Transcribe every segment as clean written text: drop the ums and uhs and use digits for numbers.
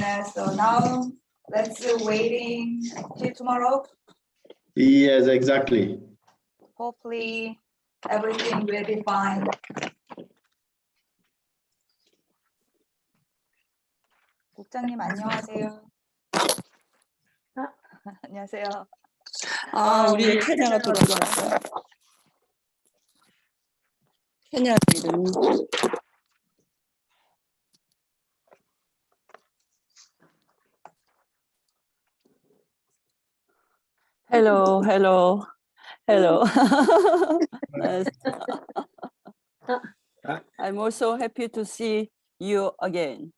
Yeah, so now let's waiting till tomorrow. Yes, exactly. Hopefully everything will be fine. 국장님 안녕하세요. 안녕하세요. 우리 케냐가 돌아왔어. 케냐 이름. Hello, hello, hello. I'm also happy to see you again.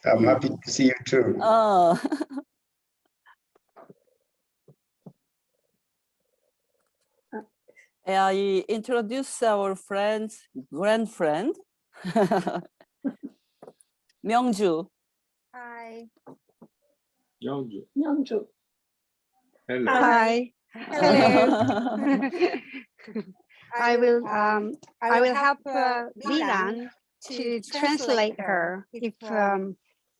I'm happy to see you too. I introduce our grandfriend, Myungju. Hi. Yeongju. Hello. Hi. I will help Lilan to translate her if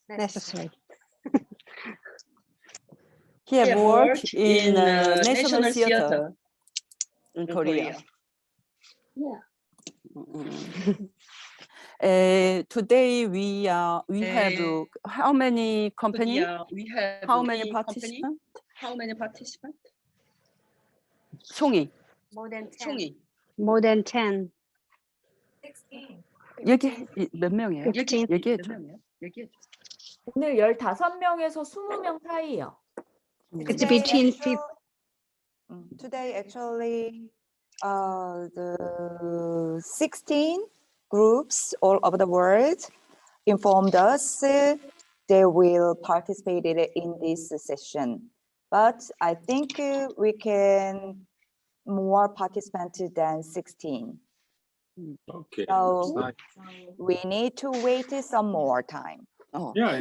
necessary. He have worked in National Theater in Korea. Yeah. Today we have how many companies? How many participants? How many participants? 송이. More than 10. 송이. More than 10. 16. 여기 몇 명이에요? 15. 얘기해줘. 오늘 15명에서 20명 사이요. It's between Today actually the 16 groups all over the world informed us they will participate in this session. But I think we can more participants than 16. Okay. So Nice. we need to wait some more time. Yeah.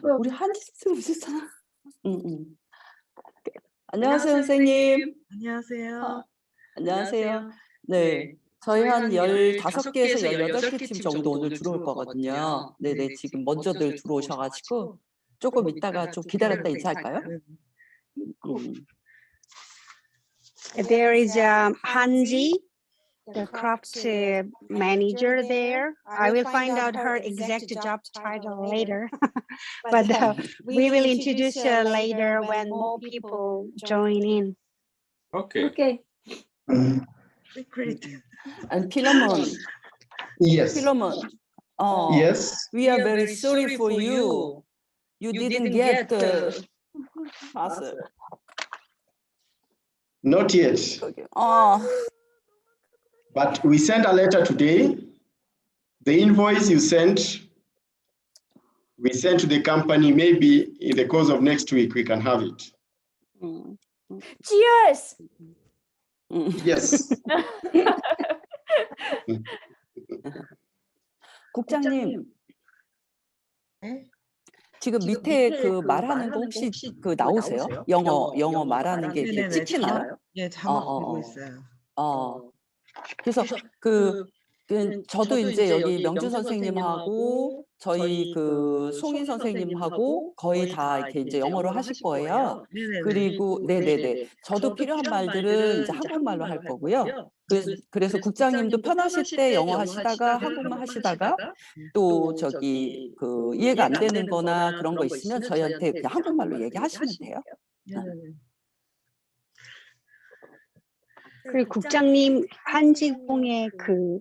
우리 한지 선생님 오셨잖아. 안녕하세요, 선생님. 안녕하세요. 안녕하세요. 네. 저희 한 15개에서 18개 팀 정도 오늘 들어올 거거든요. 네네, 지금 먼저들 들어오셔가지고 조금 있다가 좀 기다렸다 인사할까요? There is Hanji, the craft manager there. I will find out her exact job title later, but we will introduce her later when more people join in. Okay. Great. And Philemon. Yes. Philemon. Yes. We are very sorry for you. You didn't get the parcel. Not yet. But we sent a letter today. The invoice you sent, we sent to the company. Maybe in the course of next week, we can have it. Cheers! Yes. 국장님. 네? 지금 밑에 그 말하는 거 혹시 그 나오세요? 영어 말하는 게 이렇게 찍히나요? 예, 자막 보고 있어요. 그래서 저도 이제 여기 명주 선생님하고 저희 그 송인 선생님하고 거의 다 이렇게 이제 영어로 하실 거예요. 그리고 네네네. 저도 필요한 말들은 이제 한국말로 할 거고요. 그래서 국장님도 편하실 때 영어 하시다가 한국말 하시다가 또 저기 그 이해가 안 되는 거나 그런 거 있으면 저희한테 그냥 한국말로 얘기하시면 돼요. 그리고 국장님 한지공의 그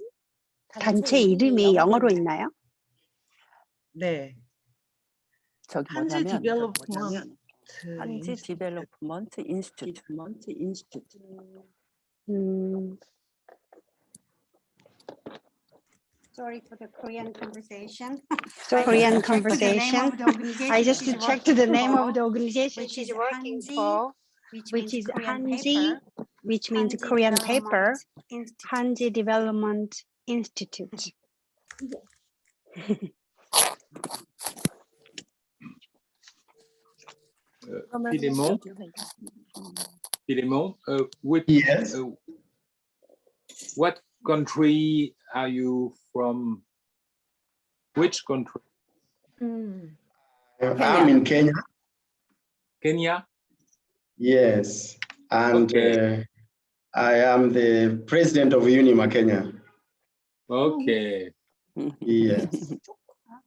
단체 이름이 영어로 있나요? 네. 저기 한지 뭐냐면 디벨롭먼트. 한지 디벨롭먼트 인스티튜트. Sorry for the Korean conversation. I just checked the name of the organization she's working for, which is Hanji, which means Korean paper, Hanji Development Institute. Philemon, Yes. What country are you from? Which country? I'm in Kenya. Kenya. Yes. And Okay. I am the president of Unima Kenya. Okay. Yes.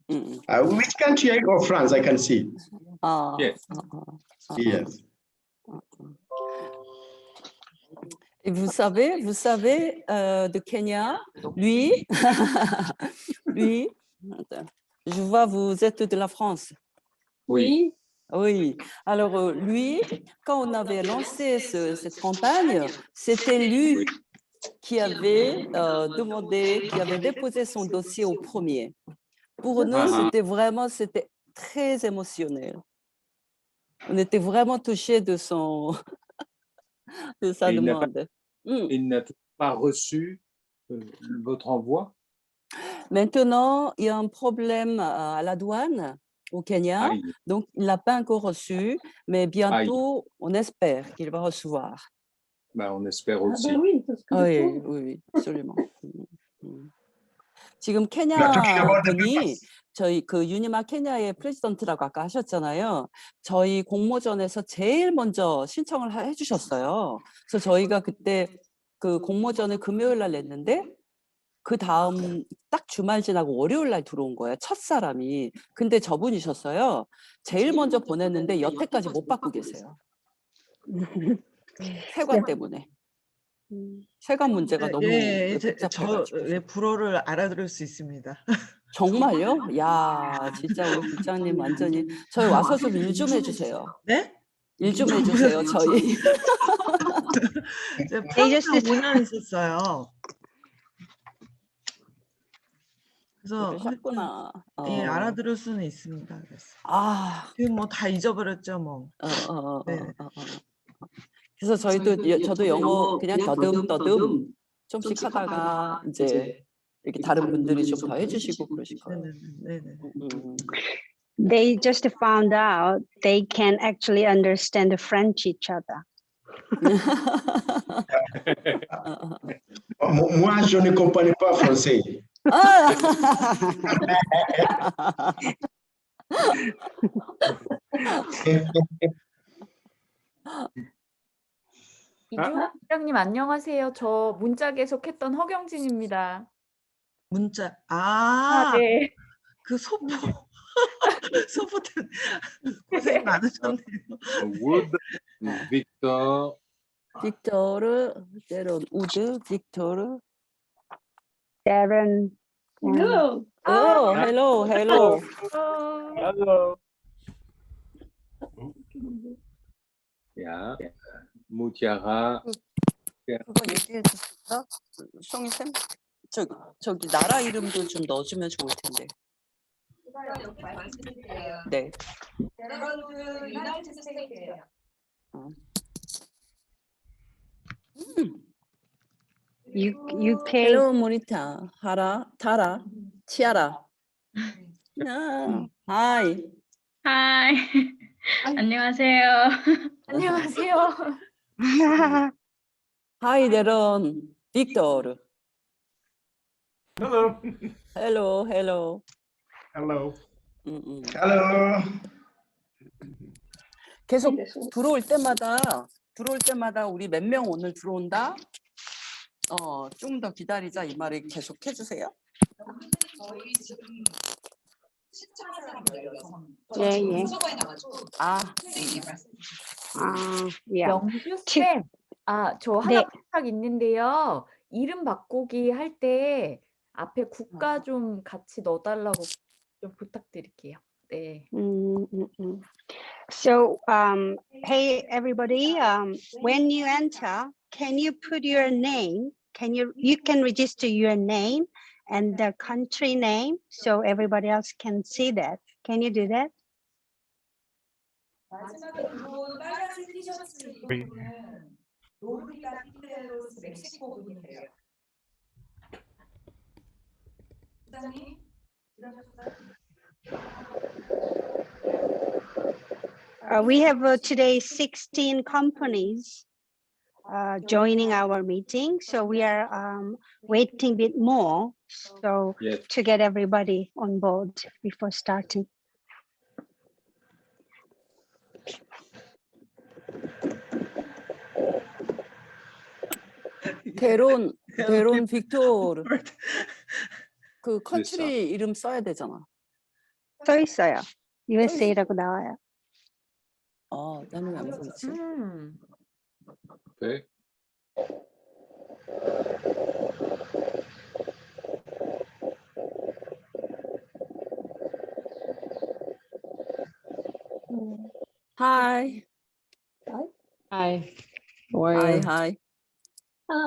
Which country of France? I can see. Yes. Yes. Et vous savez, de Kenya, lui, lui, je vois vous êtes de la France. Oui. Oui. Alors lui, quand on avait lancé cette campagne, c'était lui Oui. qui avait demandé, qui avait déposé son dossier au premier. Pour nous, c'était très émotionnel. On était vraiment touchés de sa Et demande. il n'a pas reçu votre envoi? Maintenant, il y a un problème à la douane au Kenya, Aïe. donc il n'a pas encore reçu, mais bientôt, on espère qu'il va recevoir. Ben, on espère aussi. oui, absolument. 지금 케냐 분이 저희 그 유니마 케냐의 프레지던트라고 아까 하셨잖아요. 저희 공모전에서 제일 먼저 신청을 해주셨어요. 그래서 저희가 그때 그 공모전을 금요일 날 냈는데 그 다음 딱 주말 지나고 월요일 날 들어온 거예요. 첫 사람이. 근데 저분이셨어요. 제일 먼저 보냈는데 여태까지 못 받고 계세요. 세관 때문에. 세관 문제가 너무 복잡해가지고. 불어를 알아들을 수 있습니다. 정말요? 야, 진짜 우리 국장님 완전히 저희 와서 좀 일 좀 해주세요. 네? 일 좀 해주세요, 저희. 프랑스 5년 있었어요. 그래서 그러셨구나. 예, 알아들을 수는 있습니다. 그래서. 지금 뭐 다 잊어버렸죠, 뭐. 네. 그래서 저도 영어 그냥 더듬 좀씩 하다가 이제 이렇게 다른 분들이 좀 더 해주시고 그러실 거예요. They just found out they can actually understand French each other. Moi, je ne comprends pas français. 이주호 부장님 안녕하세요. 저 문자 계속했던 허경진입니다. 문자 네. 그 소포 소포들 고생 많으셨네요. Wood, Victor. 빅토르, 데런, 우드, 빅토르. Darren. Hello. Hello. Hello. Yeah. Mutiara. 그거 얘기해 주실까? 송이쌤? 저기 나라 이름도 좀 넣어주면 좋을 텐데. 네. UK. Hello, 모니타. 하라, 타라, 치아라. Hi. Hi. 안녕하세요. 안녕하세요. Hi, 데런, 빅토르. Hello. Hello. Hello. 계속 들어올 때마다 우리 몇 명 오늘 들어온다? 좀 더 기다리자 이 말을 계속 해주세요. 예. 영주쌤, 저 하나 부탁 있는데요. 이름 바꾸기 할 때 앞에 국가 좀 같이 넣어달라고 좀 부탁드릴게요. 네. So, hey everybody, when you enter, can you put your name? You can register your name and the country name so everybody else can see that. Can you do that? We have today 16 companies joining our meeting, so we are waiting a bit more, so Yes. to get everybody on board before starting. 데론 빅토르. 그 컨트리 이름 써야 되잖아. 써 있어요. USA라고 나와요. 나는 왜 안 보이지? Okay. Hi. Hi. How are you? Hi.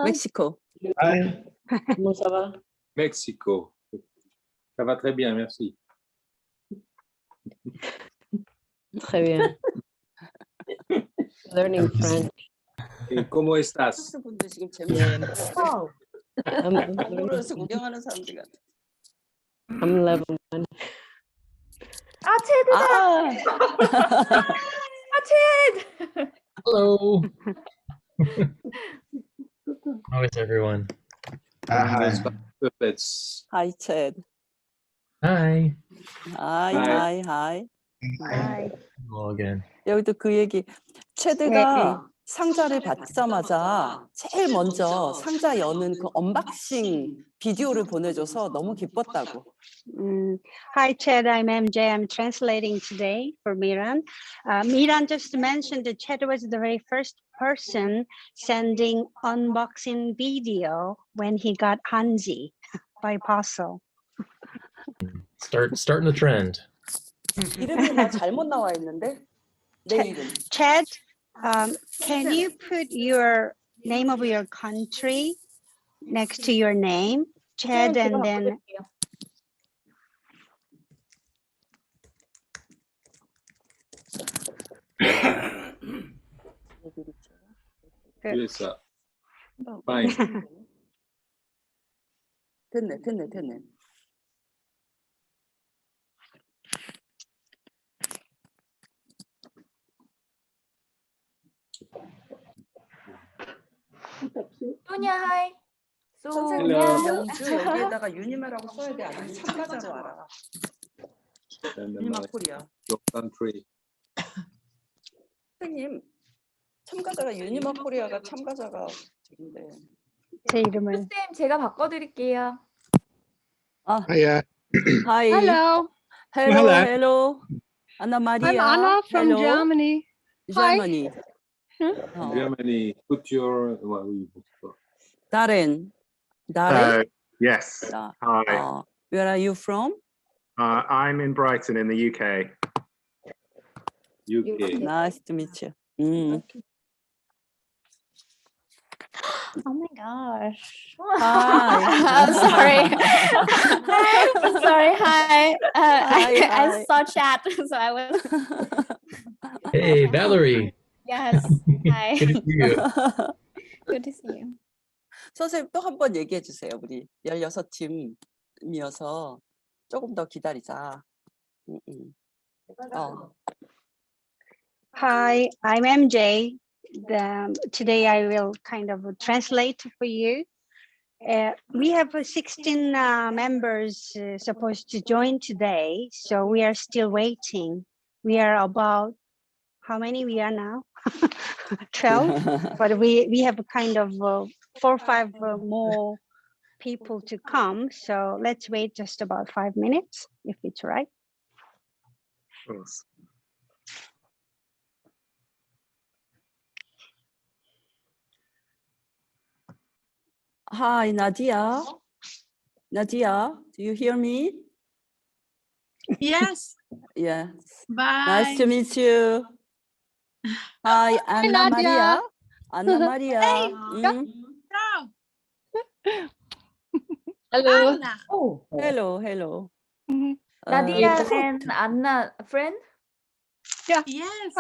Mexico. Hi. Comment ça va? Mexico. Ça va très bien, merci. Très bien. Learning French. Et ¿Cómo estás? 프랑스 분들 지금 Yeah. 재밌어. I'm learning. 동물원에서 구경하는 사람들 같아. I'm level 1. 체드다. 체드. Hello. How is everyone? Hi. Puppets. Hi, Chad. Hi. Hi. Hi. Hello again. 여기도 그 얘기. 체드가 상자를 받자마자 제일 먼저 상자 여는 그 언박싱 비디오를 보내줘서 너무 기뻤다고. Hi, Chad. I'm MJ. I'm translating today for Miran. Miran just mentioned that Chad was the very first person sending unboxing video when he got Hanzi by parcel. Starting the trend. 이름이 나 잘못 나와 있는데? 내 이름. Chad, can you put your name of your country next to your name? Chad, and then USA. Fine. 됐네. 소냐 하이. 선생님 소냐. 명주 여기에다가 유니마라고 써야 돼. 아니면 참가자로 알아. 유니마 코리아. Your country. 선생님 참가자가 유니마 코리아가 참가자가 저긴데. 제 이름을. 쌤 제가 바꿔드릴게요. Hiya. Hi. Hello, Hello. Anna Maria. I'm Anna from Hello. Germany. Germany. Germany. Put your. Darren. Yes. Hi. Where are you from? I'm in Brighton in the UK. UK. Nice to meet you. Oh my gosh. Hi. I'm sorry. I'm sorry. Hi. Hi. I saw chat, so I was. Hey, Valerie. Yes. Hi. Good to see you. Good to see you. 선생님 또 한 번 얘기해 주세요. 우리 16팀이어서 조금 더 기다리자. Hi, I'm MJ. Today I will kind of translate for you. We have 16 members supposed to join today, so we are still waiting. We are about, how many we are now? 12, but we have a kind of 4 or 5 more people to come. So let's wait just about 5 minutes, if it's right. Hi, Nadia. Nadia, do you hear me? Yes. Yes. Bye. Nice to meet you. Hi, Anna Maria. Anna Maria. Hey. Hello. Anna. Oh, hello. Nadia and Anna friend? Yeah. Yes.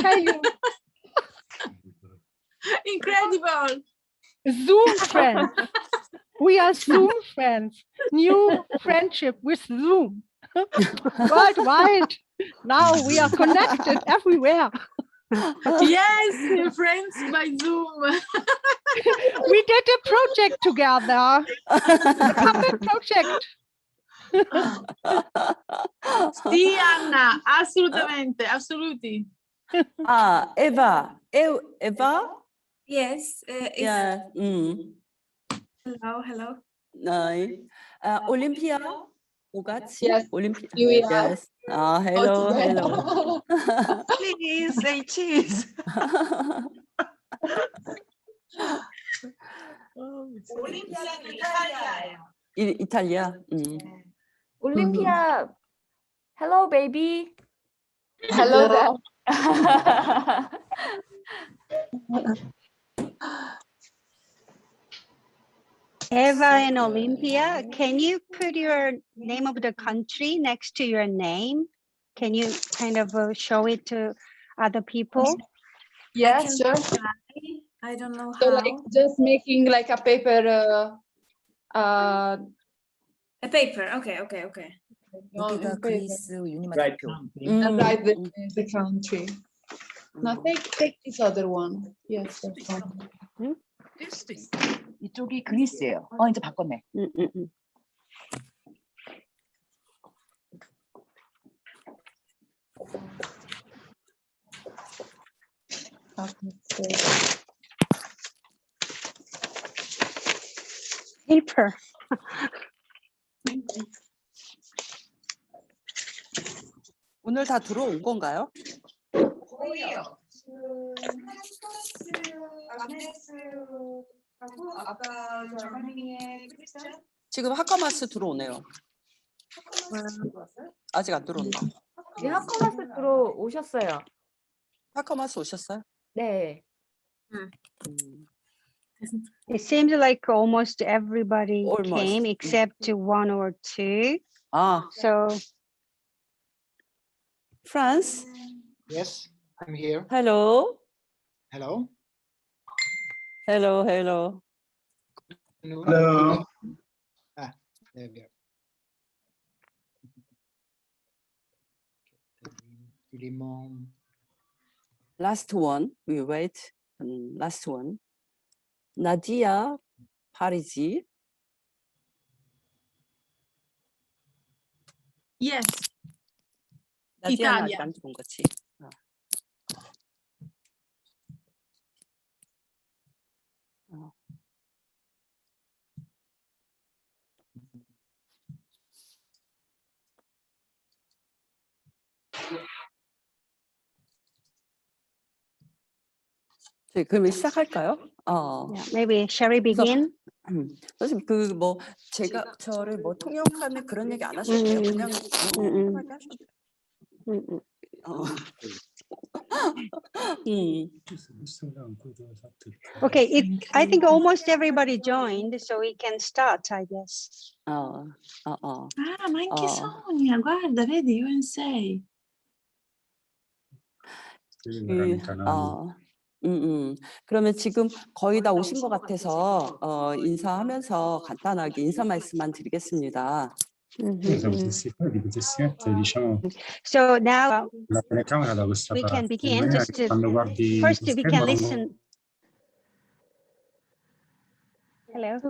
Tell you, Incredible. Zoom friends. We are Zoom friends. New friendship with Zoom. Worldwide. Now we are connected everywhere. Yes, friends by Zoom. We did a project together. A puppet project. Sì, Anna, assolutamente, assoluti. Eva. Eva? Yes. Yeah. Hello, hello. 네. 올림피아 오가치? Yes. 올림피아. We are Yes. hello, all hello. together. Please say cheese. 올림피아는 이탈리아예요. 이탈리아. 올림피아. Hello, baby. Hello there. Eva and Olympia, can you put your name of the country next to your name? Can you kind of show it to other people? Yeah, can sure. I don't know So how. like just making like a paper. A paper. Okay. 여기가 paper. 그리스 유니마 Right. 대표. And write the country. Now take this other one. Yes, that's one. 이쪽이 그리스예요. 이제 바꿨네. Paper. 오늘 다 들어온 건가요? 거의요. 아메스하고 아까 저머니의 크리스찬. 지금 하카마스 들어오네요. 아직 안 들어온다. 네, 하커마스 들어오셨어요. 하카마스 오셨어요? 네. It seems like almost everybody Almost. came except one or two. So France. Yes, I'm here. Hello. Hello. Hello, hello. Hello. There we are. Limon. Last one. We wait. Last one. 나디아 파리지. Yes. 나디아는 아직 Italia. 안 들어온 거지. 저희 그러면 시작할까요? yeah, maybe shall we begin? 선생님 그 뭐 제가 저를 뭐 통역하는 그런 얘기 안 하셔도 돼요. 그냥 편하게 하셔도 돼요. Okay, I think almost everybody joined, so we can start, I guess. Ah, ma anche Sonia, guarda, vedi, USA. 그러면 지금 거의 다 오신 것 같아서 인사하면서 간단하게 인사 말씀만 드리겠습니다. So now La telecamera da questa we can parte. begin. Magari Just to, quando guardi first lo we can schermo non- listen. Hello.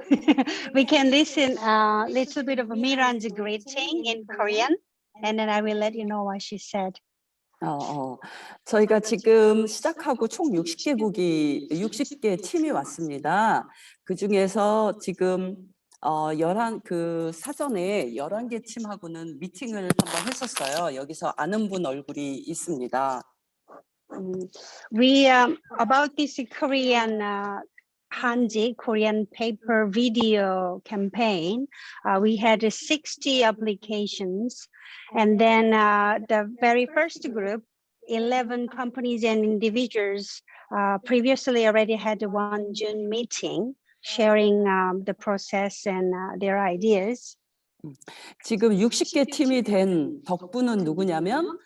We can listen a little bit of Miran's greeting in Korean, and then I will let you know what she said. 저희가 지금 시작하고 총 60개 팀이 왔습니다. 그 중에서 지금 11 그 사전에 11개 팀하고는 미팅을 한번 했었어요. 여기서 아는 분 얼굴이 있습니다. We about this Korean Hanji Korean paper video campaign. We had 60 applications, and then the very first group, 11 companies and individuals, previously already had one June meeting, sharing the process and their ideas. 지금 60개 팀이 된 덕분은 누구냐면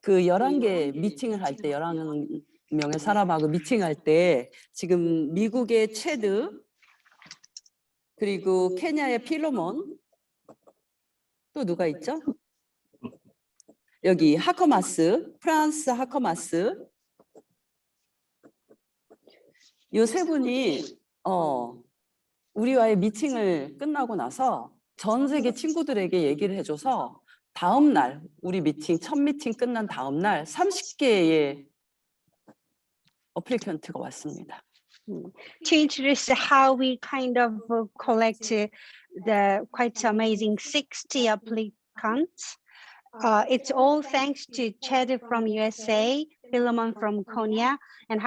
그 11개 미팅을 할 때 11명의 사람하고 미팅할 때 지금 미국의 체드 그리고 케냐의 필로몬 또 누가 있죠? 여기 하커마스, 프랑스 하커마스 이 세 분이 우리와의 미팅을 끝나고 나서 전 세계 친구들에게 얘기를 해줘서 다음 날 우리 미팅 첫 미팅 끝난 다음 날 30개의 어플리컨트가 왔습니다. To introduce how we kind of collect the quite amazing 60 applicants. It's all thanks to Ched from USA, Philemon from Konya, and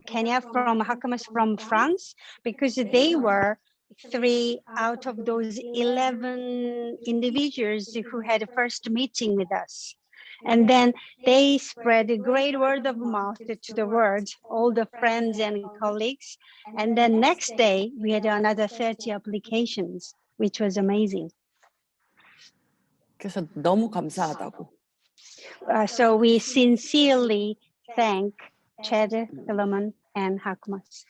Kenya from Hakamas from France, because they were 3 out of those 11 individuals who had a first meeting with us. And then they spread a great word of mouth to the world, all the friends and colleagues. And then next day, we had another 30 applications, which was amazing. 그래서 너무 감사하다고. So we sincerely thank Ched, Philemon, and Hakamas.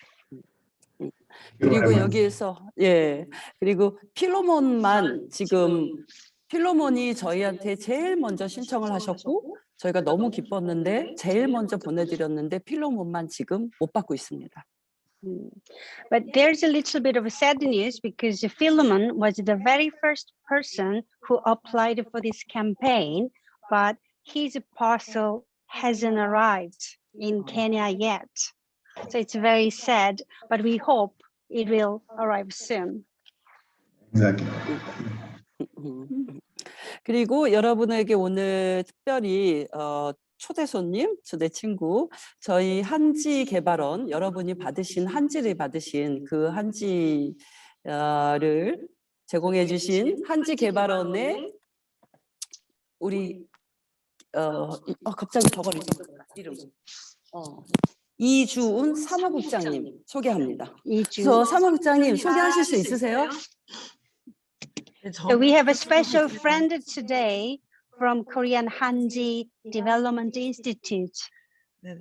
그리고 여기에서 그리고 필로몬만 지금 필로몬이 저희한테 제일 먼저 신청을 하셨고 저희가 너무 기뻤는데 제일 먼저 보내드렸는데 필로몬만 지금 못 받고 있습니다. But there's a little bit of sad news because Philemon was the very first person who applied for this campaign, but his parcel hasn't arrived in Kenya yet. So it's very sad, but we hope it will arrive soon. Exactly. 그리고 여러분에게 오늘 특별히 초대 손님, 초대 친구, 저희 한지 개발원, 여러분이 받으신 한지를 받으신 그 한지를 제공해 주신 한지 개발원의 우리 갑자기 저거를 이름 이주운 사무국장님 소개합니다. 그래서 사무국장님 소개하실 수 있으세요? So we have a special friend today from Korean Hanji Development Institute.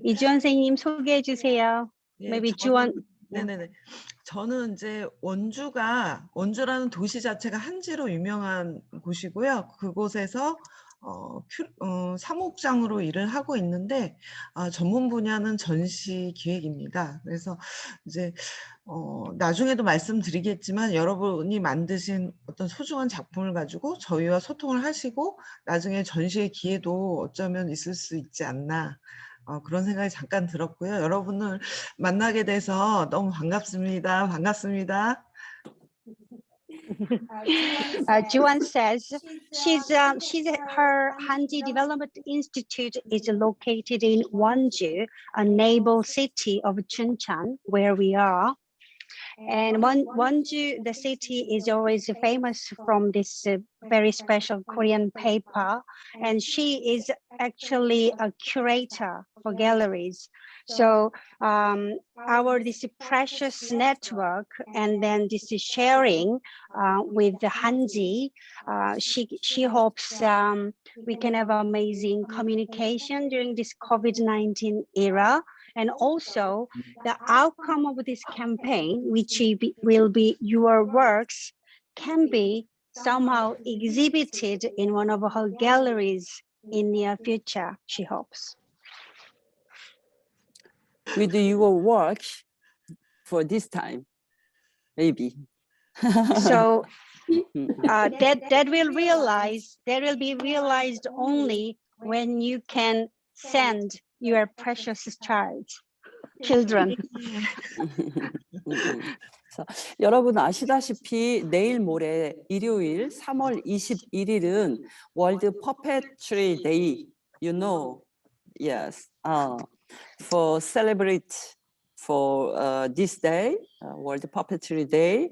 이주원 선생님 소개해 주세요. Maybe 주원. 네네네. 저는 이제 원주라는 도시 자체가 한지로 유명한 곳이고요. 그곳에서 사무국장으로 일을 하고 있는데 전문 분야는 전시 기획입니다. 그래서 이제 나중에도 말씀드리겠지만 여러분이 만드신 어떤 소중한 작품을 가지고 저희와 소통을 하시고 나중에 전시의 기회도 어쩌면 있을 수 있지 않나 그런 생각이 잠깐 들었고요. 여러분을 만나게 돼서 너무 반갑습니다. 반갑습니다. Juan says her Hanji Development Institute is located in Wonju, a neighbor city of Chuncheon, where we are. And Wonju, the city, is always famous from this very special Korean paper. And she is actually a curator for galleries. So this precious network and then this sharing with the Hanji, she hopes we can have amazing communication during this COVID-19 era. And also the outcome of this campaign, which will be your works, can be somehow exhibited in one of her galleries in near future, she hopes. With your work for this time, maybe. So that will be realized only when you can send your precious children. 여러분 아시다시피 내일 모레 일요일 3월 21일은 월드 퍼페트리 데이, you know, yes, for celebrate for this day, World Puppetry Day.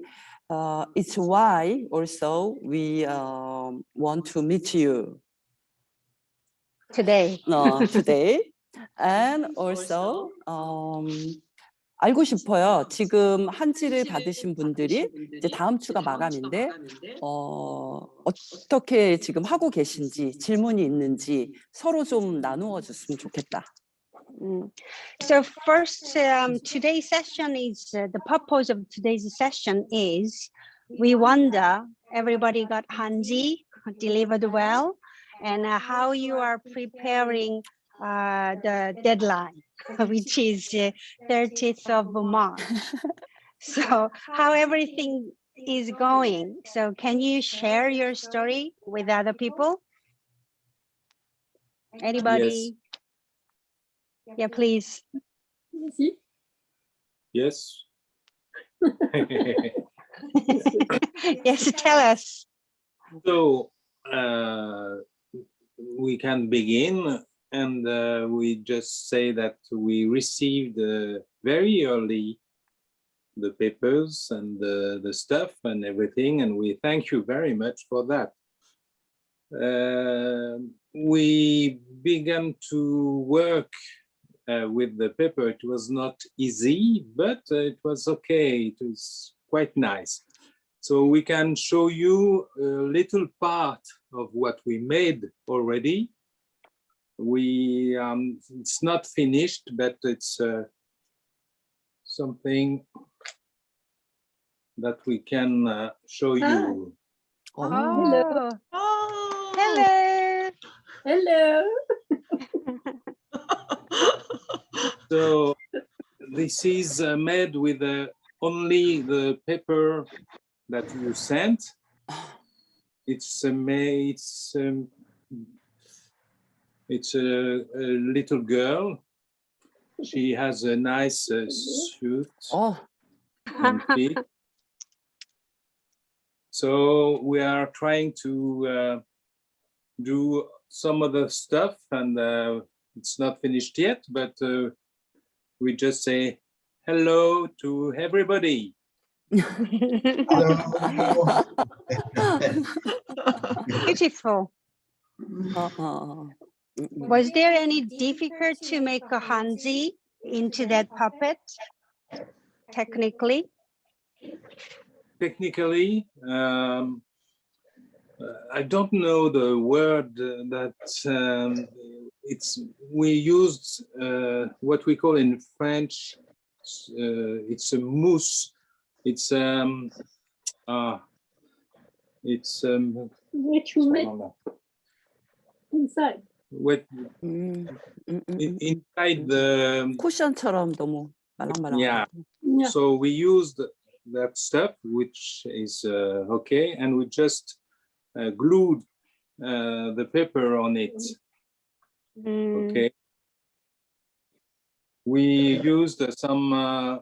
It's why also we want to meet you today. Today. And also 알고 싶어요. 지금 한지를 받으신 분들이 이제 다음 주가 마감인데 어떻게 지금 하고 계신지 질문이 있는지 서로 좀 나누어 줬으면 좋겠다. So first, today's session is the purpose of today's session is we wonder everybody got Hanji delivered well and how you are preparing the deadline, which is 30th of March. So how everything is going. So can you share your story with other people? Anybody? Yes. Yeah, please. Yes. Yes, tell us. So we can begin, and we just say that we received very early the papers and the stuff and everything, and we thank you very much for that. We began to work with the paper. It was not easy, but it was okay. It was quite nice. So we can show you a little part of what we made already. It's not finished, but it's something that we can show you. Oh. Hello. Hello. So this is made with only the paper that you sent. It's a little girl. She has a nice suit and feet. So we are trying to do some other stuff, and it's not finished yet, but we just say hello to everybody. Beautiful. Was there any difficult to make a hanji into that puppet, technically? Technically, I don't know the word that we used what we call in French, it's a mousse. It's What you make inside? What inside the 쿠션처럼 너무 말랑말랑. yeah. So we used that stuff, which is okay, and we just glued the paper on it. Okay. We used some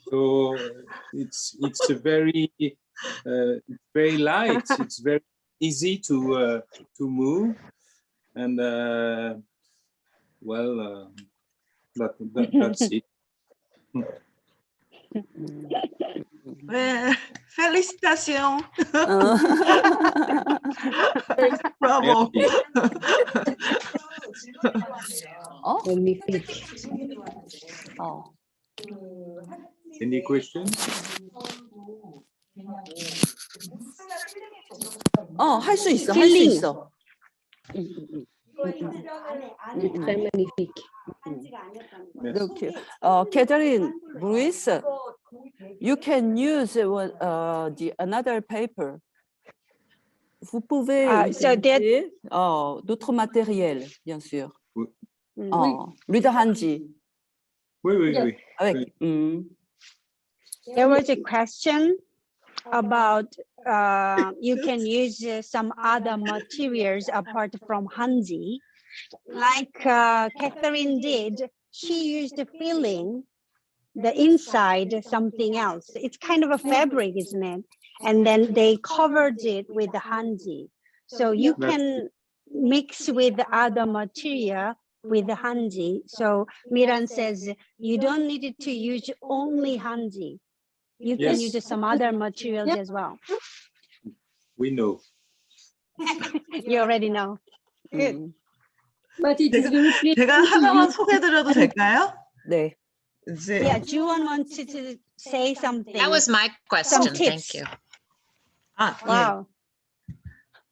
so it's a very light. It's very easy to move, and well, that's it. 네, félicitations. Bravo. Magnifique. Any questions? 할 수 있어, 할 수 있어. Très magnifique. Okay. Catherine, Luis, you can use the another paper. Vous pouvez utiliser d'autres matériels, bien sûr. Read Hanji. Oui. Avec, There was a question about you can use some other materials apart from Hanji. Like Catherine did, she used the filling, the inside something else. It's kind of a fabric, isn't it? And then they covered it with the Hanji. So you can mix with the other material with the Hanji. So Miran says you don't need to use only Hanji. You can use some other materials as well. We know. You already know. Good. But it is very clear. 제가 하나만 소개해드려도 될까요? 네. 이제 Yeah, Juwon wanted to say something. That was my question. Some tips. Thank you. Wow.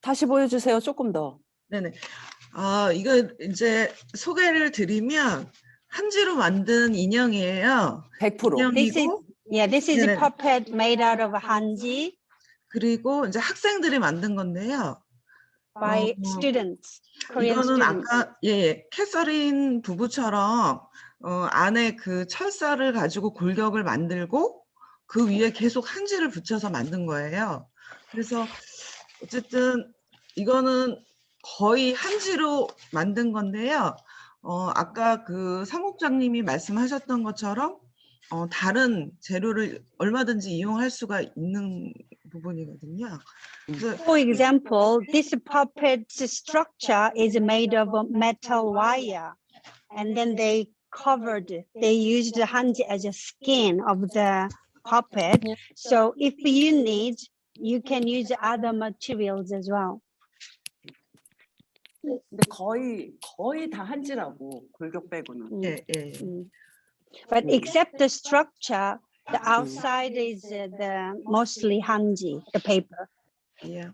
다시 보여주세요, 조금 더. 네네. 이거 이제 소개를 드리면 한지로 만든 인형이에요. 100%. This is a puppet made out of Hanji. 그리고 이제 학생들이 만든 건데요. By students. Korean 이거는 students. 아까 캐서린 부부처럼 안에 그 철사를 가지고 골격을 만들고 그 위에 계속 한지를 붙여서 만든 거예요. 그래서 어쨌든 이거는 거의 한지로 만든 건데요. 아까 그 사목장님이 말씀하셨던 것처럼 다른 재료를 얼마든지 이용할 수가 있는 부분이거든요. For example, this puppet structure is made of metal wire, and then they used the hanji as a skin of the puppet. So if you need, you can use other materials as well. 근데 거의 다 한지라고 골격 빼고는. But except the structure, the outside is the mostly hanji, the paper. Yeah.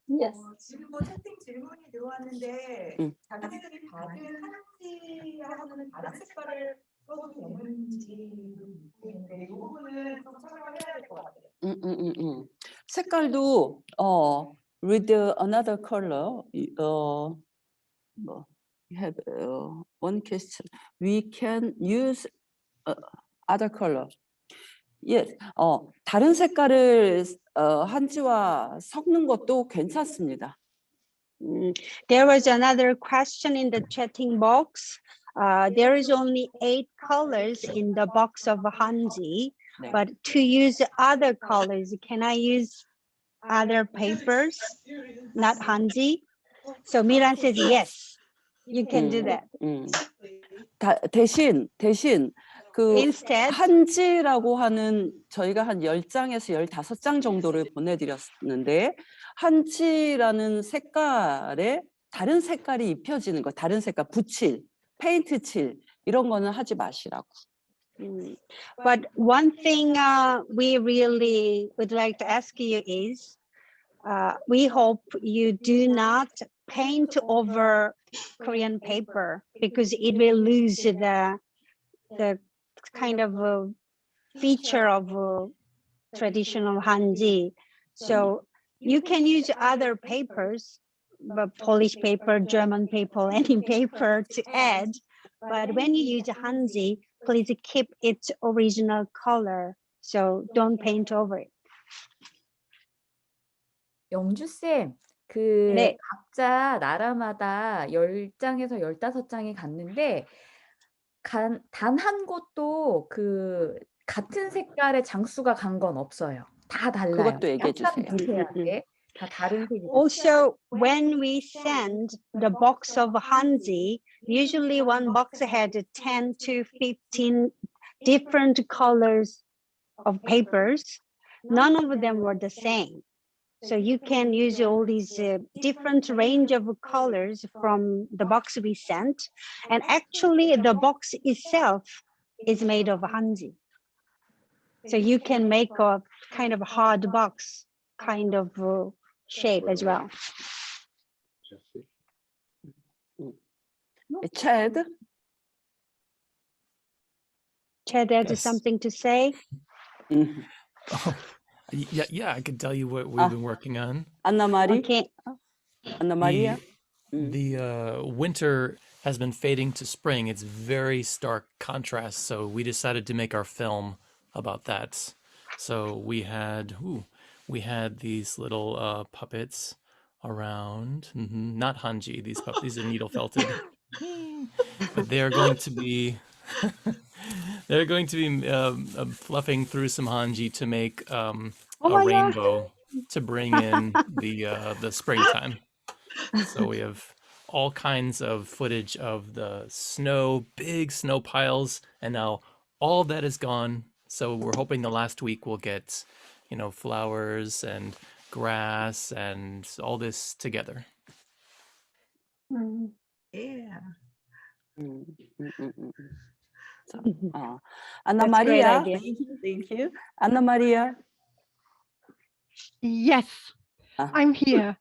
Yes. 지금 채팅 질문이 들어왔는데 자기네들이 다들 한지하고는 다른 색깔을 써도 되는지 모르겠는데 이 부분은 좀 설명을 해야 될 것 같아요. 색깔도 with another color. We have one question. We can use other color. Yes. 다른 색깔을 한지와 섞는 것도 괜찮습니다. There was another question in the chatting box. There is only 8 colors in the box of hanji, but to use other colors, can I use other papers, not hanji? So Miran says yes, you can do that. 대신 그 Instead, 한지라고 하는 저희가 한 10장에서 15장 정도를 보내드렸는데 한지라는 색깔에 다른 색깔이 입혀지는 거, 다른 색깔, 붓칠, 페인트 칠 이런 거는 하지 마시라고. But one thing we really would like to ask you is, we hope you do not paint over Korean paper because it will lose the kind of feature of traditional hanji. So you can use other papers, but Polish paper, German paper, any paper to add. But when you use hanji, please keep its original color. So don't paint over it. 영주쌤, 그 네. 각자 나라마다 10장에서 15장이 갔는데 단 한 곳도 그 같은 색깔의 장수가 간 건 없어요. 다 달라요. 그것도 얘기해 약간 주세요. 미세하게 다 다른 색이. Also, when we send the box of hanji, usually one box had 10 to 15 different colors of papers. None of them were the same. So you can use all these different range of colors from the box we sent. And actually the box itself is made of hanji. So you can make a kind of hard box kind of shape as well. Chad? Chad has Yes. something to say? Yeah, I can tell you what we've been working on. Anna Maria? Okay. Anna Maria? The winter has been fading to spring. It's very stark contrast, so we decided to make our film about that. So we had these little puppets around, not hanji. These are needle felted, but they're going to be fluffing through some hanji to make a rainbow to bring in the springtime. So we have all kinds of footage of the snow, big snow piles, and now all that is gone. So we're hoping the last week we'll get, flowers and grass and all this together. Yeah. Anna That's a great Maria? idea. Thank you. Anna Maria? Yes, I'm here.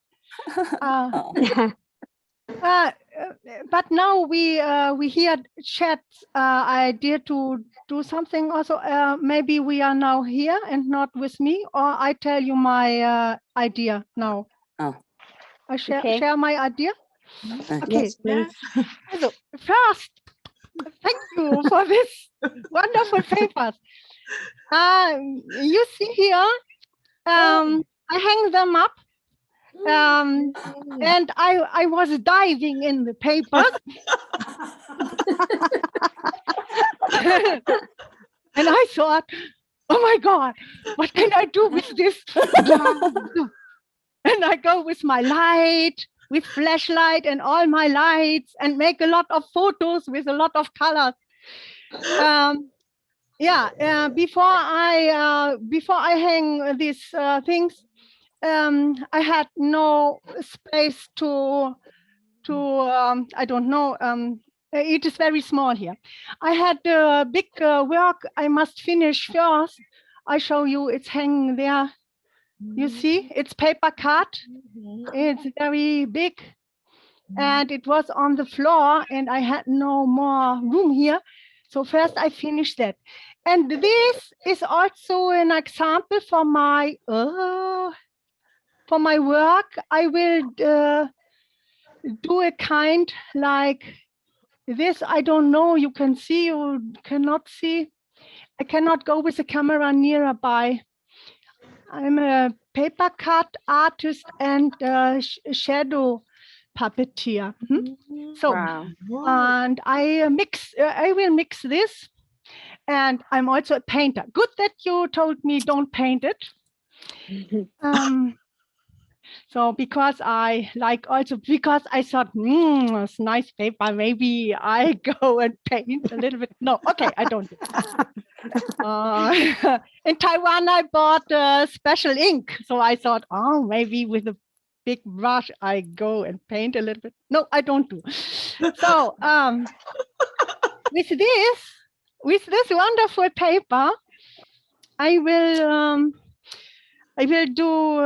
But now we hear chat idea to do something also. Maybe we are now here and not with me, or I tell you my idea now. I share my idea. Okay. Yes, please. So first, thank you for this wonderful papers. You see here, I hang them up. And I was diving in the papers. And I thought, oh my God, what can I do with this? And I go with my light, with flashlight and all my lights, and make a lot of photos with a lot of colors. Before I hang these things, I had no space to I don't know. It is very small here. I had a big work I must finish first. I show you, it's hanging there. You see, it's paper cut. It's very big. And it was on the floor and I had no more room here. So first I finished that. And this is also an example for my work. I will do a kind like this. I don't know, you can see, you cannot see. I cannot go with the camera nearby. I'm a paper cut artist and shadow puppeteer. So, and I will mix this. And I'm also a painter. Good that you told me don't paint it. So because I like also, because I thought, it's nice paper, maybe I go and paint a little bit. No, okay, I don't do it. In Taiwan, I bought special ink. So I thought, oh, maybe with a big brush, I go and paint a little bit. No, I don't do. So with this wonderful paper, I will do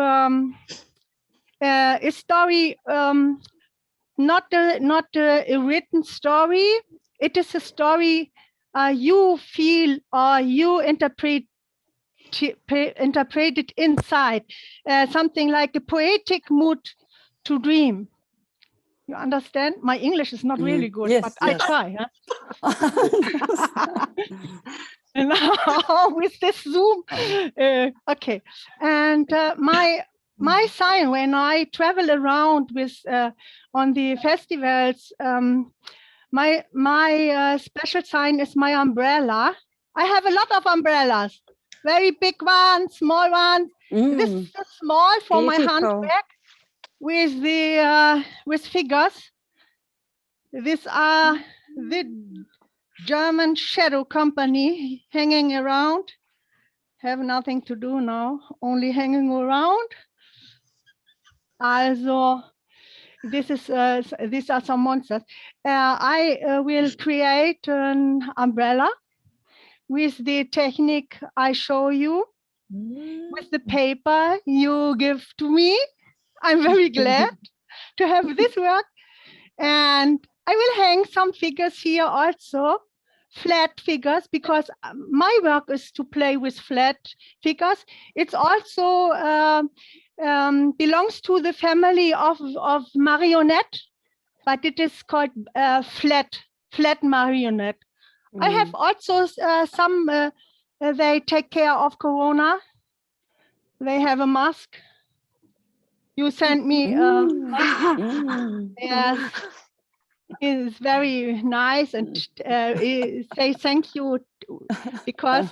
a story, not a written story. It is a story you feel or you interpret it inside, something like a poetic mood to dream. You understand? My English is not really good, yes, but yes. I try. Huh? And now with this Zoom, okay. And my sign when I travel around with on the festivals, my special sign is my umbrella. I have a lot of umbrellas, very big ones, small ones. This is small for my handbag with the with figures. These are the German shadow company hanging around. Have nothing to do now, only hanging around. Also, this is these are some monsters. I will create an umbrella with the technique I show you, with the paper you give to me. I'm very glad to have this work. And I will hang some figures here also, flat figures, because my work is to play with flat figures. It's also belongs to the family of marionette, but it is called flat marionette. I have also some, they take care of Corona. They have a mask. You sent me, yes, it's very nice, and say thank you because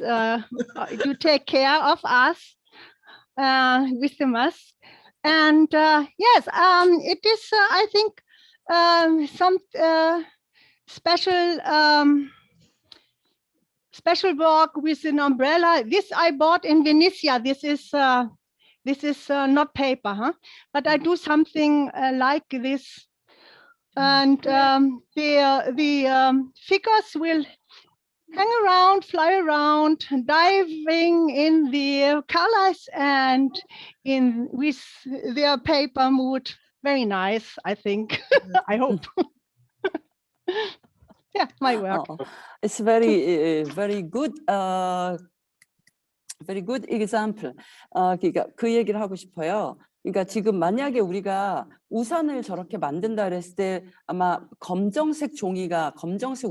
you take care of us with the mask. And yes, it is, I think, some special work with an umbrella. This I bought in Venezia. This is not paper, huh? But I do something like this. And the figures will hang around, fly around, diving in the colors and in with their paper mood. Very nice, I think. I hope. Yeah, my work. It's very good. Very good example. 그러니까 그 얘기를 하고 싶어요. 그러니까 지금 만약에 우리가 우산을 저렇게 만든다 그랬을 때 아마 검정색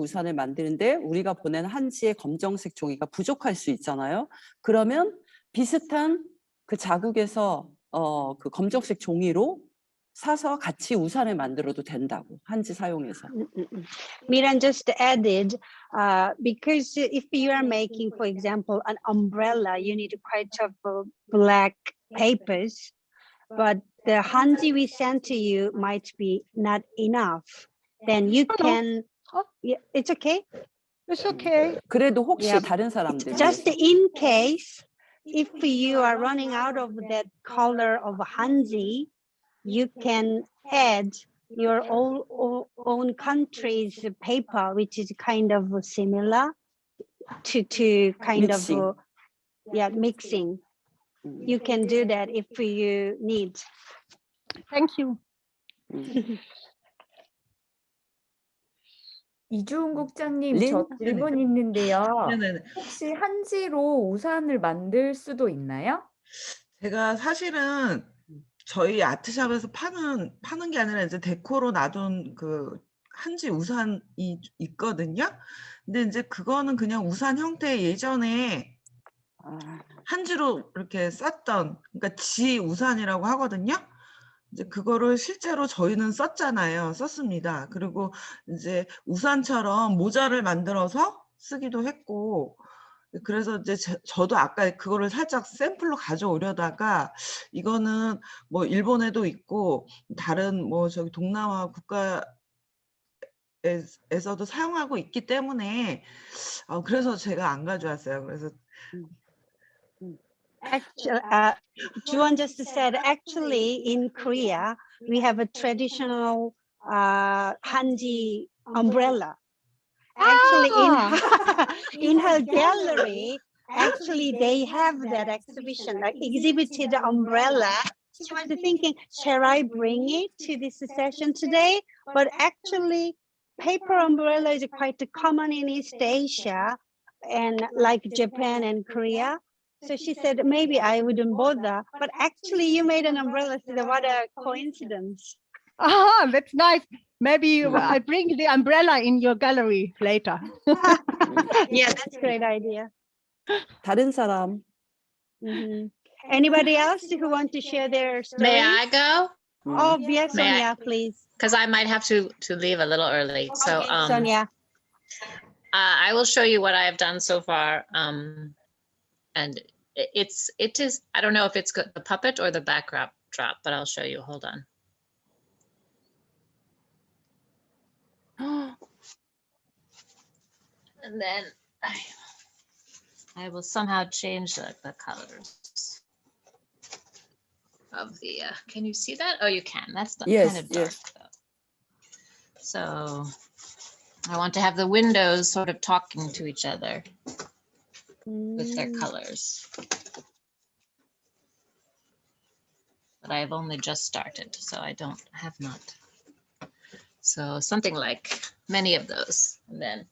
우산을 만드는데 우리가 보낸 한지의 검정색 종이가 부족할 수 있잖아요. 그러면 비슷한 그 자국에서 그 검정색 종이로 사서 같이 우산을 만들어도 된다고, 한지 사용해서. Miran just added, because if you are making, for example, an umbrella, you need quite of black papers, but the hanji we sent to you might be not enough. Then you can, yeah, it's okay. It's okay. 그래도 혹시 Yeah. 다른 사람들 Just 위해서. in case, if you are running out of that color of hanji, you can add your own country's paper, which is kind of similar to kind Mixing. of, yeah, mixing. You can do that if you need. Thank you. 이주은 국장님, 린? 저 질문 있는데요. 네네네. 혹시 한지로 우산을 만들 수도 있나요? 제가 사실은 저희 아트샵에서 파는 게 아니라 이제 데코로 놔둔 그 한지 우산이 있거든요. 근데 이제 그거는 그냥 우산 형태 예전에 한지로 이렇게 쌌던, 그러니까 지 우산이라고 하거든요. 이제 그거를 실제로 저희는 썼습니다. 그리고 이제 우산처럼 모자를 만들어서 쓰기도 했고, 그래서 이제 저도 아까 그거를 살짝 샘플로 가져오려다가 이거는 뭐 일본에도 있고 다른 뭐 저기 동남아 국가에서도 사용하고 있기 때문에 그래서 제가 안 가져왔어요. 그래서 Actually, Juan just said, actually, in Korea, we have a traditional hanji umbrella. Actually, in her gallery, actually, they have that exhibition, like exhibited umbrella. She was thinking, shall I bring it to this session today? But actually, paper umbrella is quite common in East Asia, and like Japan and Korea. So she said, maybe I wouldn't bother. But actually, you made an umbrella. So what a coincidence. That's nice. Maybe I bring the umbrella in your gallery later. Yeah, that's a great idea. 다른 사람. Anybody else who want to share their story? May I go? Oh, yes, May I? Sonia, please. Because I might have to leave a little early. So Okay, Sonia. I will show you what I have done so far. And it is, I don't know if it's the puppet or the backdrop, but I'll show you. Hold on. And then I will somehow change the colors of the, can you see that? Oh, you can. That's Yes, kind of dark yes. though. So I want to have the windows sort of talking to each other with their colors. But I've only just started, so I have not. So something like many of those, and then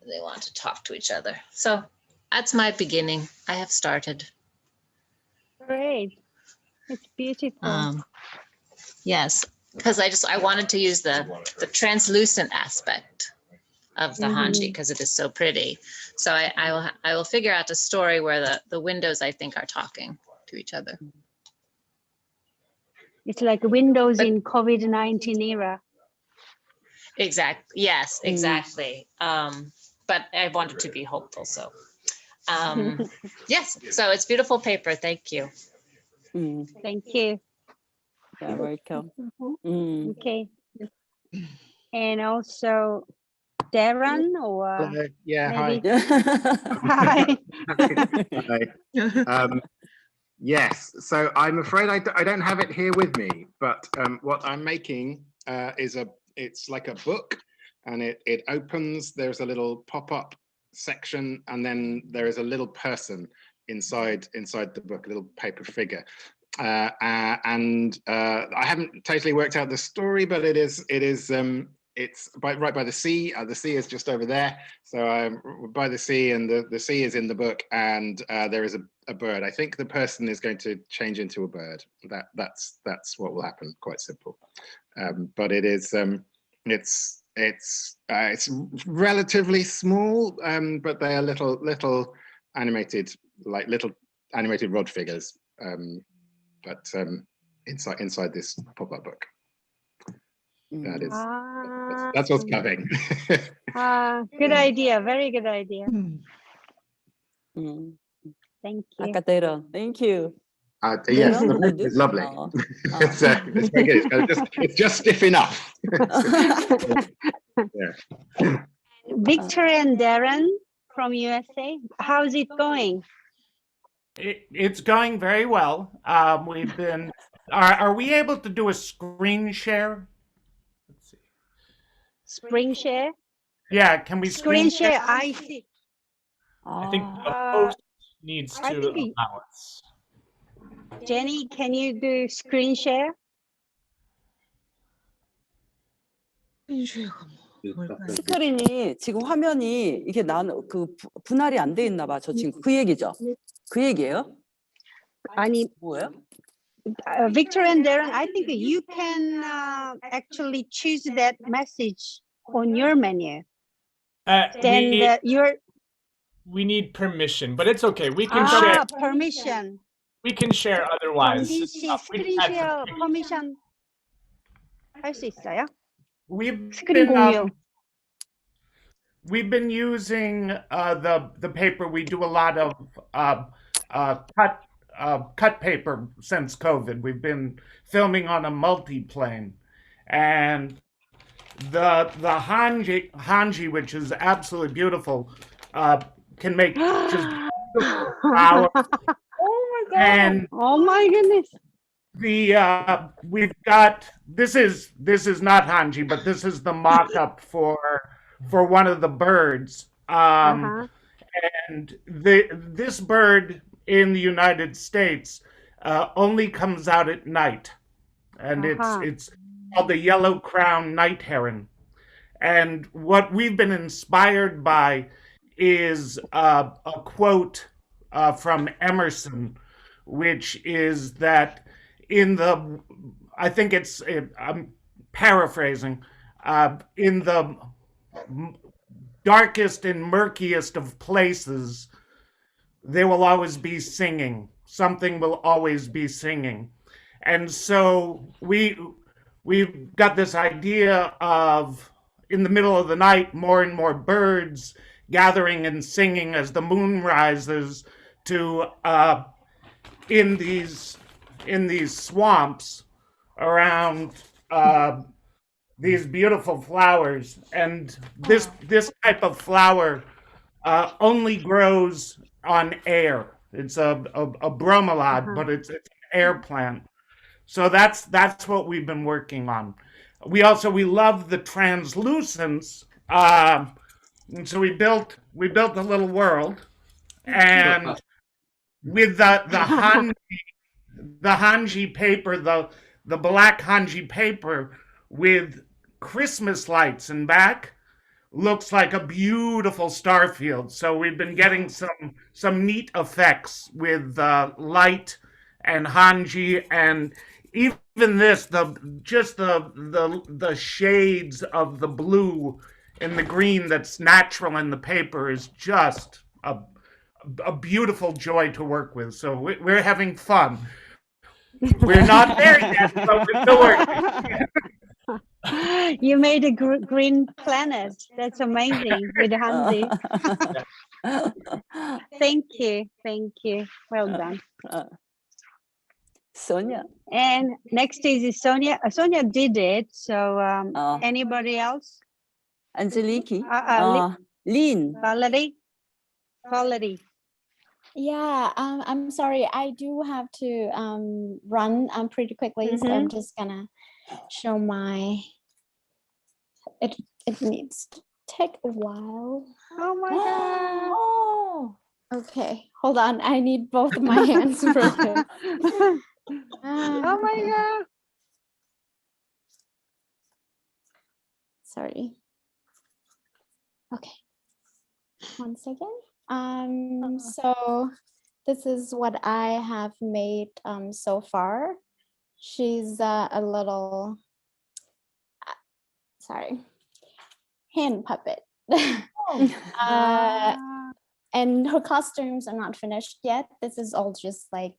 they want to talk to each other. So that's my beginning. I have started. Great. It's beautiful. Yes, because I wanted to use the translucent aspect of the hanji because it is so pretty. So I will figure out a story where the windows, I think, are talking to each other. It's like windows in COVID-19 era. Exactly. Yes, exactly. But I wanted to be hopeful. So yes, so it's beautiful paper. Thank you. Thank you. Yeah, welcome. Okay. And also Darren or Hello. Yeah, maybe. hi. Hi. Hi. Yes, so I'm afraid I don't have it here with me, but what I'm making is it's like a book, and it opens, there's a little pop-up section, and then there is a little person inside the book, a little paper figure. And I haven't totally worked out the story, but it's right by the sea. The sea is just over there, so I'm by the sea, and the sea is in the book, and there is a bird. I think the person is going to change into a bird. That's what will happen. Quite simple, but it is it's relatively small, but they are little animated, like little animated rod figures. but inside this pop-up book. That is that's what's coming. Good idea. Very good idea. Thank you. 아까 Heron, thank you. Yes, Heron, the book is lovely. It's very good. It's just stiff enough. Yeah. Victor and Darren from USA, how's it going? It's going very well. We've been. Are we able to do a screen share? Let's see. Screen share? Yeah, can we Screen share? I see. I think the host needs I to think allow us. Jenny, can you do screen share? 스크린이 지금 화면이 이게 분할이 안 돼 있나 봐. 저 친구 그 얘기죠. 그 얘기예요? 아니 뭐예요? Victor and Darren, I think you can actually choose that message on your menu. Then we need permission, but it's okay. We can share. Permission. We can share otherwise. 스크린 쉐어 퍼미션 할 수 있어요? We've 스크린 공유. We've been using the paper. We do a lot of cut paper since COVID. We've been filming on a multi-plane, and the hanji, which is absolutely beautiful, can make just beautiful flowers. Oh my god! And oh my goodness! We've got this is not hanji, but this is the mock-up for one of the birds. And this bird in the United States only comes out at night, and it's called the yellow-crowned night heron. And what we've been inspired by is a quote from Emerson, which is that I think I'm paraphrasing, in the darkest and murkiest of places, there will always be singing. Something will always be singing. And so we've got this idea of, in the middle of the night, more and more birds gathering and singing as the moon rises to in these swamps around these beautiful flowers. And this type of flower only grows on air. It's a bromelade, but it's an air plant. So that's what we've been working on. We love the translucence. And so we built a little world, and with the hanji paper, the black hanji paper with Christmas lights in back, looks like a beautiful star field. So we've been getting some neat effects with light and hanji, and even this, the shades of the blue and the green that's natural in the paper is just a beautiful joy to work with. So we're having fun. We're not there yet, but we're still working. You made a green planet. That's amazing with Hansi. Thank you. Well done. Sonia. And next is Sonia. Sonia did it. So anybody else? Angeliki. Lynn. Valerie. Yeah, I'm sorry. I do have to run pretty quickly, so I'm just gonna show my. It needs to take a while. Oh my god! Oh, okay. Hold on. I need both of my hands for this. Oh my god! Sorry. Okay. 1 second. So this is what I have made so far. She's a little, hand puppet. And her costumes are not finished yet. This is all just like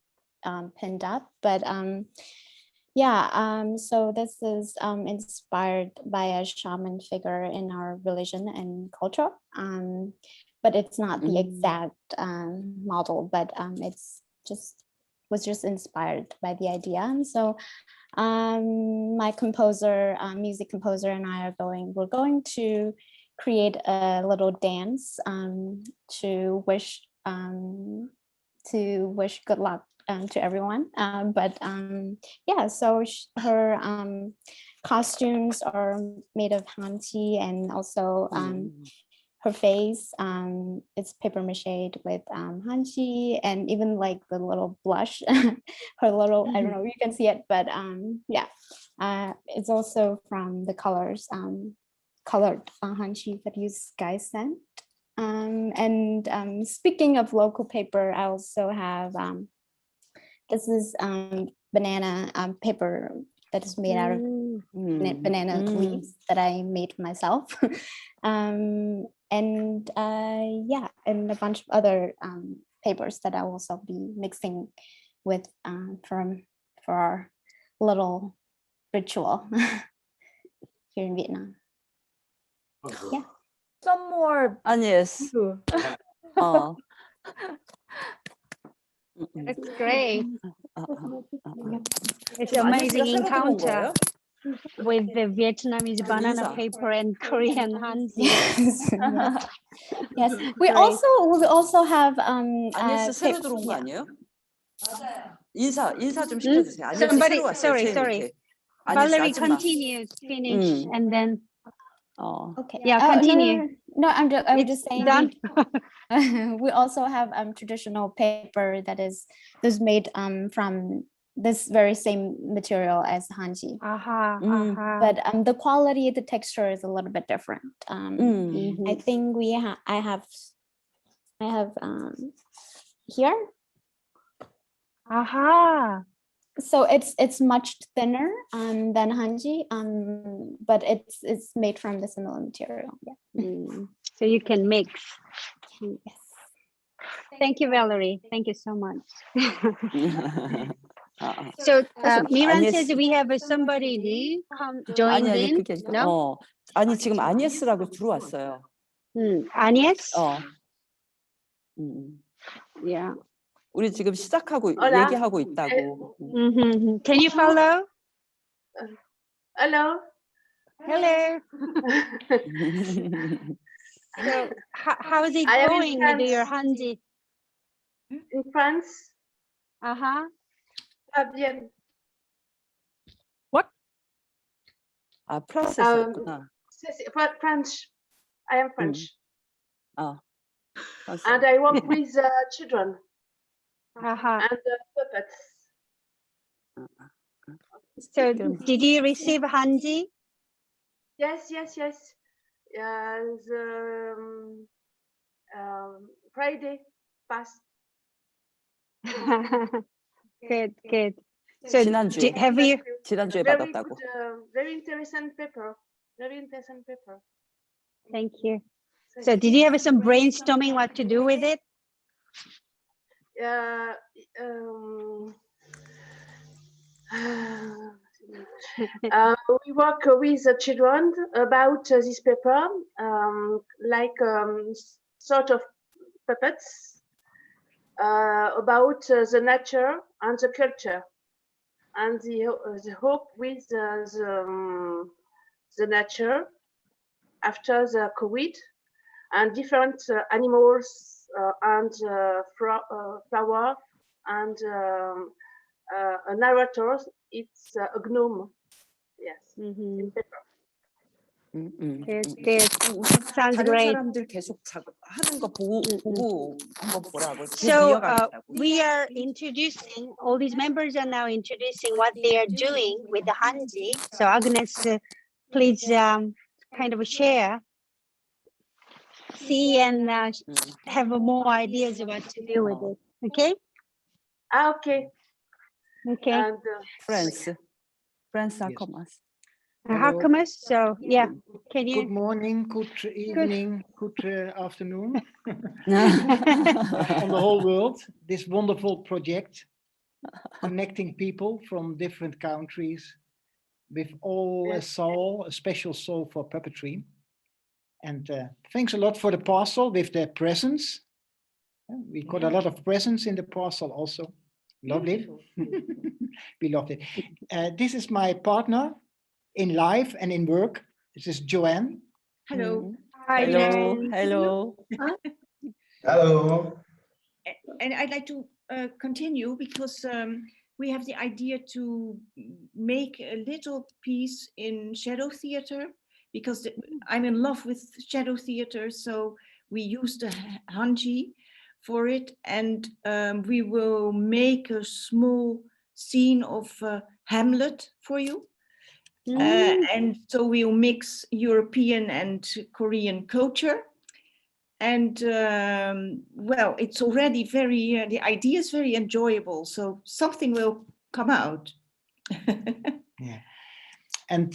pinned up, but yeah, so this is inspired by a shaman figure in our religion and culture, but it's not the exact model, but it's was just inspired by the idea. And so my composer, music composer, and I we're going to create a little dance to wish good luck to everyone. Yeah, so her costumes are made of hanji, and also her face is paper mache with hanji, and even like the little blush, her little, I don't know if you can see it, but yeah, it's also from the colored hanji that you guys sent. And speaking of local paper, I also have this is banana paper that is made out of banana leaves that I made myself. And yeah, and a bunch of other papers that I will also be mixing with for our little ritual here in Vietnam. Yeah. Some more. Yes. That's great. It's amazing encounter with the Vietnamese banana paper and Korean hanji. Yes. Yes. We also have 아니에스 새로 들어온 거 아니에요? 인사 좀 시켜주세요. 아니에스 Somebody, 새로 왔어요. sorry. Valerie, continue, finish, and then. Okay. Yeah, continue. No, I was just saying. Done. We also have traditional paper that is made from this very same material as hanji. But the quality, the texture is a little bit different. I think I have here. So it's much thinner than hanji, but it's made from the similar material. Yeah. So you can mix. Yes. Thank you, Valerie. Thank you so much. So Miran says we have somebody new joined in. No? 아니 지금 아니에스라고 들어왔어요. 아니에스? Yeah. 우리 지금 시작하고 얘기하고 있다고. Can you follow? Hello. Hello. So how is it going with your hanji? In France. Bien. What? 프랑스에서. French. I am French. And I work with children. And puppets. So did you receive hanji? Yes. Friday past. Good. So 지난주에. have you? 지난주에 Very 받았다고. good, very interesting paper. Thank you. So did you have some brainstorming what to do with it? We work with the children about this paper, like sort of puppets about the nature and the culture, and the hope with the nature after the COVID, and different animals and flower and a narrator. It's a gnome. Yes. In paper. Good. Sounds 다른 great. 사람들 계속 하는 거 보고 한번 보라고. So we are introducing, all these members are now introducing what they are doing with the hanji. So Agnes, please kind of share, see, and have more ideas of what to do with it. Okay? Okay. Okay. And, France are commas. Hakamas, so yeah, can you? Good morning, good evening, good afternoon on the whole world. This wonderful project connecting people from different countries with all a soul, a special soul for puppetry. And thanks a lot for the parcel with the presents. We got a lot of presents in the parcel also. Loved it. We loved it. This is my partner in life and in work. This is Joanne. Hello. Hi, Hello, Joanne. hello. Hello. And I'd like to continue because we have the idea to make a little piece in shadow theater because I'm in love with shadow theater. So we used the hanji for it, and we will make a small scene of Hamlet for you. And so we'll mix European and Korean culture. And well, it's already very, the idea is very enjoyable. So something will come out. Yeah. And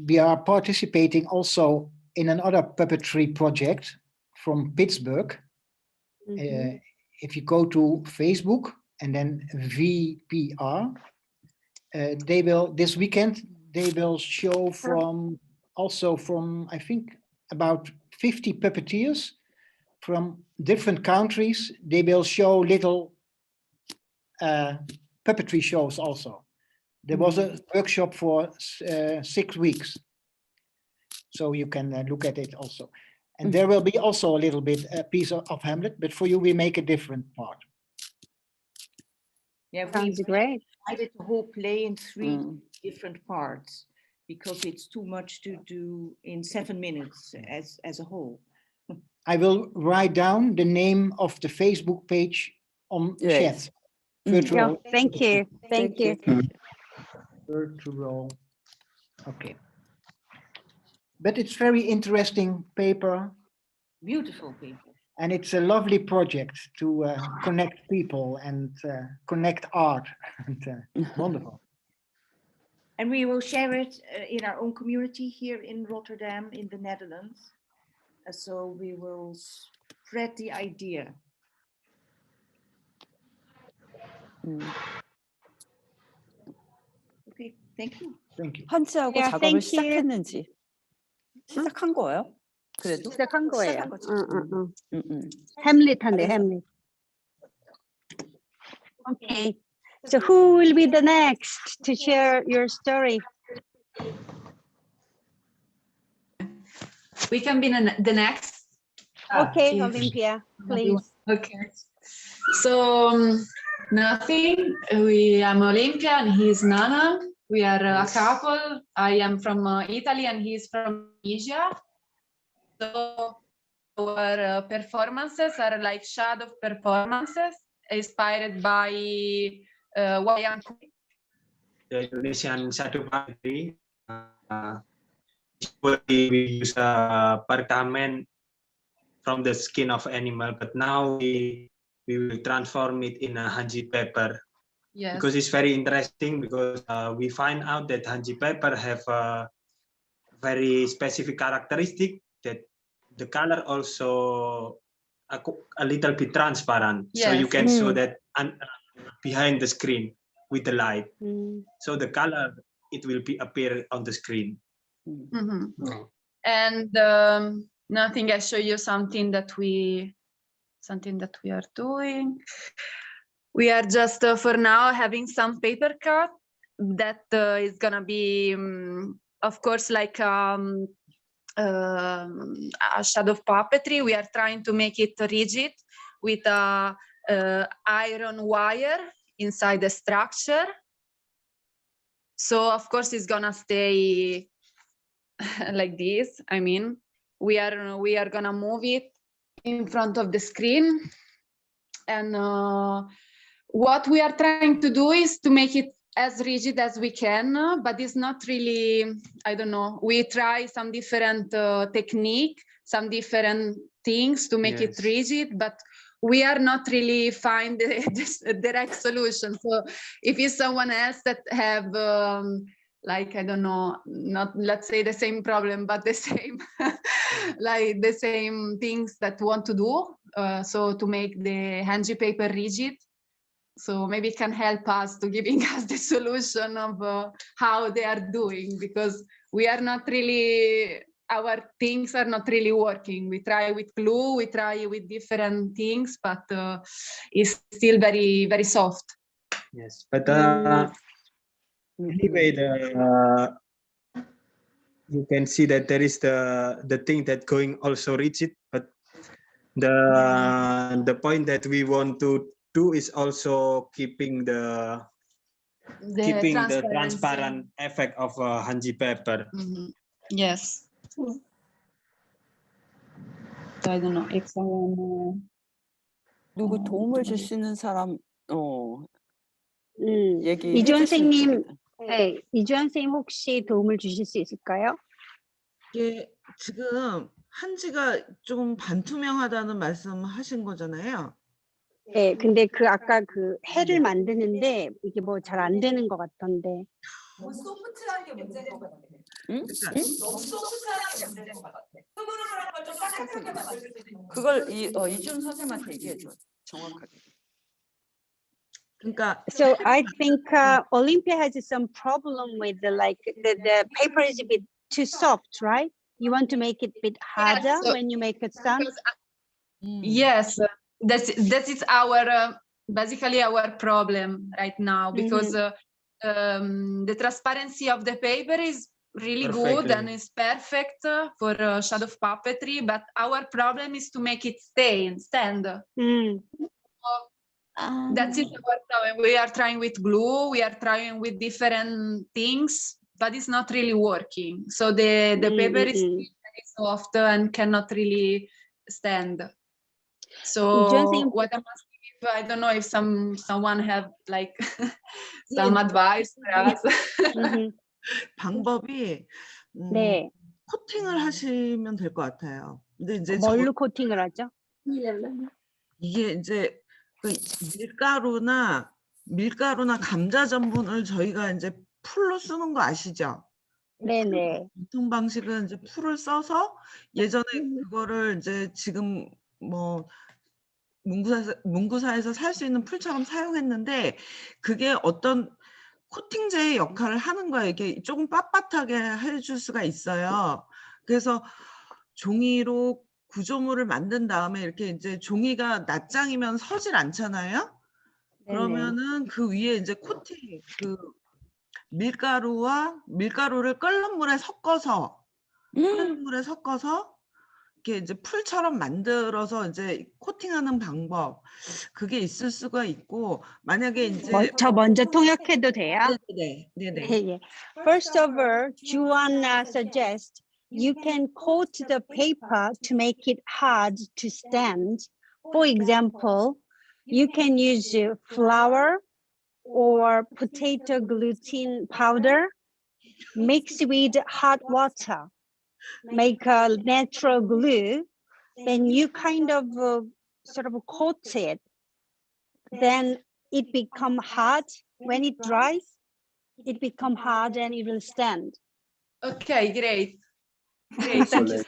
we are participating also in another puppetry project from Pittsburgh. If you go to Facebook and then VPR, they will, this weekend, they will show from, also from, I think, about 50 puppeteers from different countries. They will show little puppetry shows also. There was a workshop for 6 weeks. So you can look at it also. And there will be also a little bit a piece of Hamlet, but for you, we make a different part. Yeah, Sounds great. I did the whole play in 3 different parts because it's too much to do in 7 minutes as a whole. I will write down the name of the Facebook page on chat. Virtual. Yeah, thank you. Thank you. Virtual. Okay. But it's very interesting paper. Beautiful paper. And it's a lovely project to connect people and connect art. Wonderful. And we will share it in our own community here in Rotterdam, in the Netherlands. So we will spread the idea. Okay, thank you. Thank you. 한지하고 Yeah, 작업을 thank you. 시작했는지. 시작한 거예요? 그래도? 시작한 거예요. 시작한 거지. 햄릿한데, 햄릿. Okay. So who will be the next to share your story? We can be the next. Okay, Olympia, please. Okay. So nothing. I'm Olympia and he's Nana. We are a couple. I am from Italy and he's from Asia. So our performances are like shadow performances inspired by wayang. The Indonesian shadow puppetry. Usually we use perkamen from the skin of animal, but now we will transform it in a hanji paper. Yes. Because it's very interesting because we find out that hanji paper have a very specific characteristic that the color also a little bit transparent. Yes. So you can show that behind the screen with the light. So the color, it will be appear on the screen. And nothing, I show you something that we are doing. We are just for now having some paper cut that is gonna be of course like a shadow puppetry. We are trying to make it rigid with a iron wire inside the structure. So of course it's gonna stay like this. I mean, we are gonna move it in front of the screen, and what we are trying to do is to make it as rigid as we can, but it's not really, I don't know, we try some different technique, some different things to make it rigid, but we are not really find the right solution. So if it's someone else that have like, I don't know, not let's say the same problem, but the same like the same things that want to do, so to make the hanji paper rigid. So maybe it can help us to giving us the solution of how they are doing, because we are not really, our things are not really working. We try with glue, we try with different things, but it's still very, very soft. Yes, but anyway, you can see that there is the thing that going also rigid, but the point that we want to do is also keeping the transparent effect of hanji paper. Yes. So I don't know if someone 누구 도움을 줄 수 있는 사람 얘기해 이주원 주시면 선생님, 좋겠다. 네, 이주원 선생님 혹시 도움을 주실 수 있을까요? 이게 지금 한지가 좀 반투명하다는 말씀하신 거잖아요. 네, 근데 그 아까 그 해를 만드는데 이게 뭐 잘 안 되는 것 같던데. 너무 소프트한 게 문제인 것 같아. 응? 너무 소프트한 게 문제인 것 같아. 흐물흐물한 걸좀 따뜻하게 만들 수 있는 거. 그걸 이준 선생님한테 얘기해 줘. 정확하게. 그러니까 So I think Olympia has some problem with the paper is a bit too soft, right? You want to make it a bit harder so- when you make it stand? Yes, that is our basically our problem right now, because the transparency of the paper is really good and is perfect for shadow puppetry, but our problem is to make it stand. That is our problem. We are trying with glue, we are trying with different things, but it's not really working. So the paper is very soft and cannot really stand. So what I'm asking, if I don't know if someone have like some advice for us. 방법이 네. 코팅을 하시면 될 것 같아요. 근데 이제 뭘로 코팅을 하죠? 이게 이제 그 밀가루나 감자 전분을 저희가 이제 풀로 쓰는 거 아시죠? 네네. 보통 방식은 이제 풀을 써서 예전에 그거를 이제 지금 뭐 문구사에서 살 수 있는 풀처럼 사용했는데 그게 어떤 코팅제의 역할을 하는 거예요. 이게 조금 빳빳하게 해줄 수가 있어요. 그래서 종이로 구조물을 만든 다음에 이렇게 이제 종이가 낱장이면 서질 않잖아요. 그러면은 그 위에 이제 코팅, 그 밀가루를 끓는 물에 섞어서 이렇게 이제 풀처럼 만들어서 이제 코팅하는 방법, 그게 있을 수가 있고, 만약에 이제 저 먼저 통역해도 돼요? 네네. 예. First of all, Juan suggests you can coat the paper to make it hard to stand. For example, you can use flour or potato gluten powder, mix with hot water, make a natural glue, then you kind of sort of coat it. Then it become hard. When it dries, it become hard and it will stand. Okay, great. Thank you.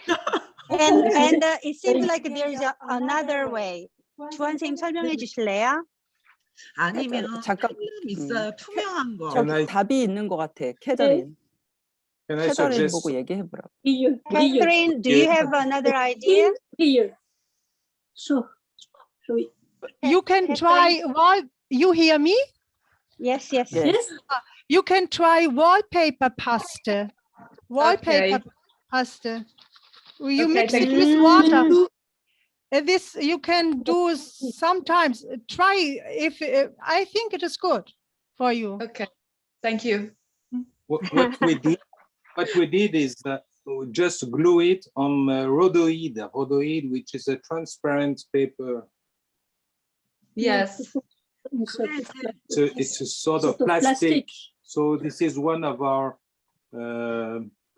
And it seems like there's another way. 주한 선생님 설명해 주실래요? 아니면 잠깐 필름 있어요. 투명한 거. 저기 답이 있는 것 같아. 캐더린. Can I 캐더린 suggest? 보고 얘기해 보라고. Catherine, do you have another idea? Here. So You can try you hear me? Yes. You can try wallpaper pasta. Wallpaper pasta. You mix it with water. This you can do sometimes. Try if I think it is good for you. Okay, thank you. What we did is just glue it on rhodoid, which is a transparent paper. Yes. It's a sort of plastic. So this is one of our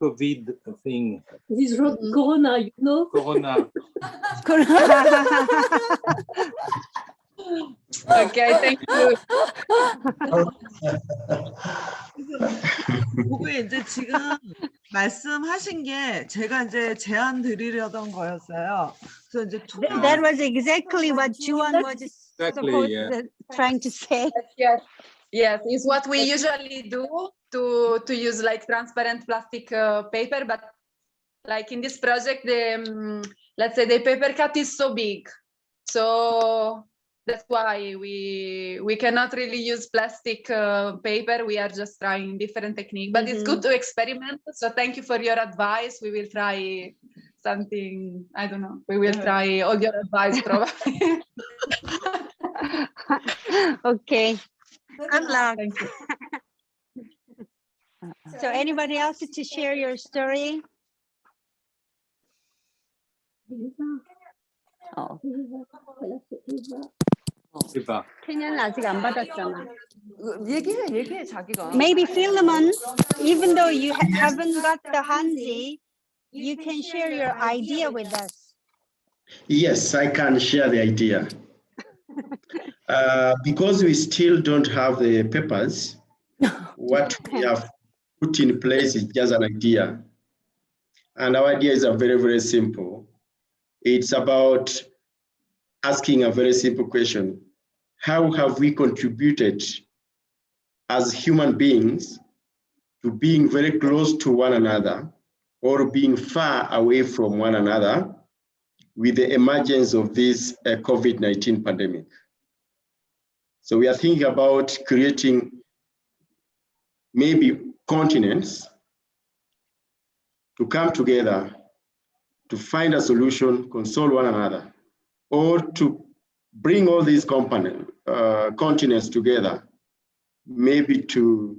COVID thing. This is Corona, you know. Corona. Okay, thank you. 그게 이제 지금 말씀하신 게 제가 이제 제안 드리려던 거였어요. 그래서 이제 That was exactly what Juan was Exactly. Yeah. Trying to say. Yes, yes, it's what we usually do to use like transparent plastic paper, but like in this project, the let's say the paper cut is so big, so that's why we cannot really use plastic paper. We are just trying different technique, but it's good to experiment. So thank you for your advice. We will try something. I don't know. We will try all your advice probably. Okay. Good luck. Thank you. So anybody else to share your story? 케냐는 아직 안 받았잖아. 얘기해 자기가. Maybe Philemon, even though you haven't got the Hanzi, you can share your idea with us. Yes, I can share the idea. Because we still don't have the papers, what we have put in place is just an idea. And our ideas are very, very simple. It's about asking a very simple question. How have we contributed as human beings to being very close to one another or being far away from one another with the emergence of this COVID-19 pandemic? So we are thinking about creating maybe continents to come together to find a solution, console one another, or to bring all these continents together, maybe to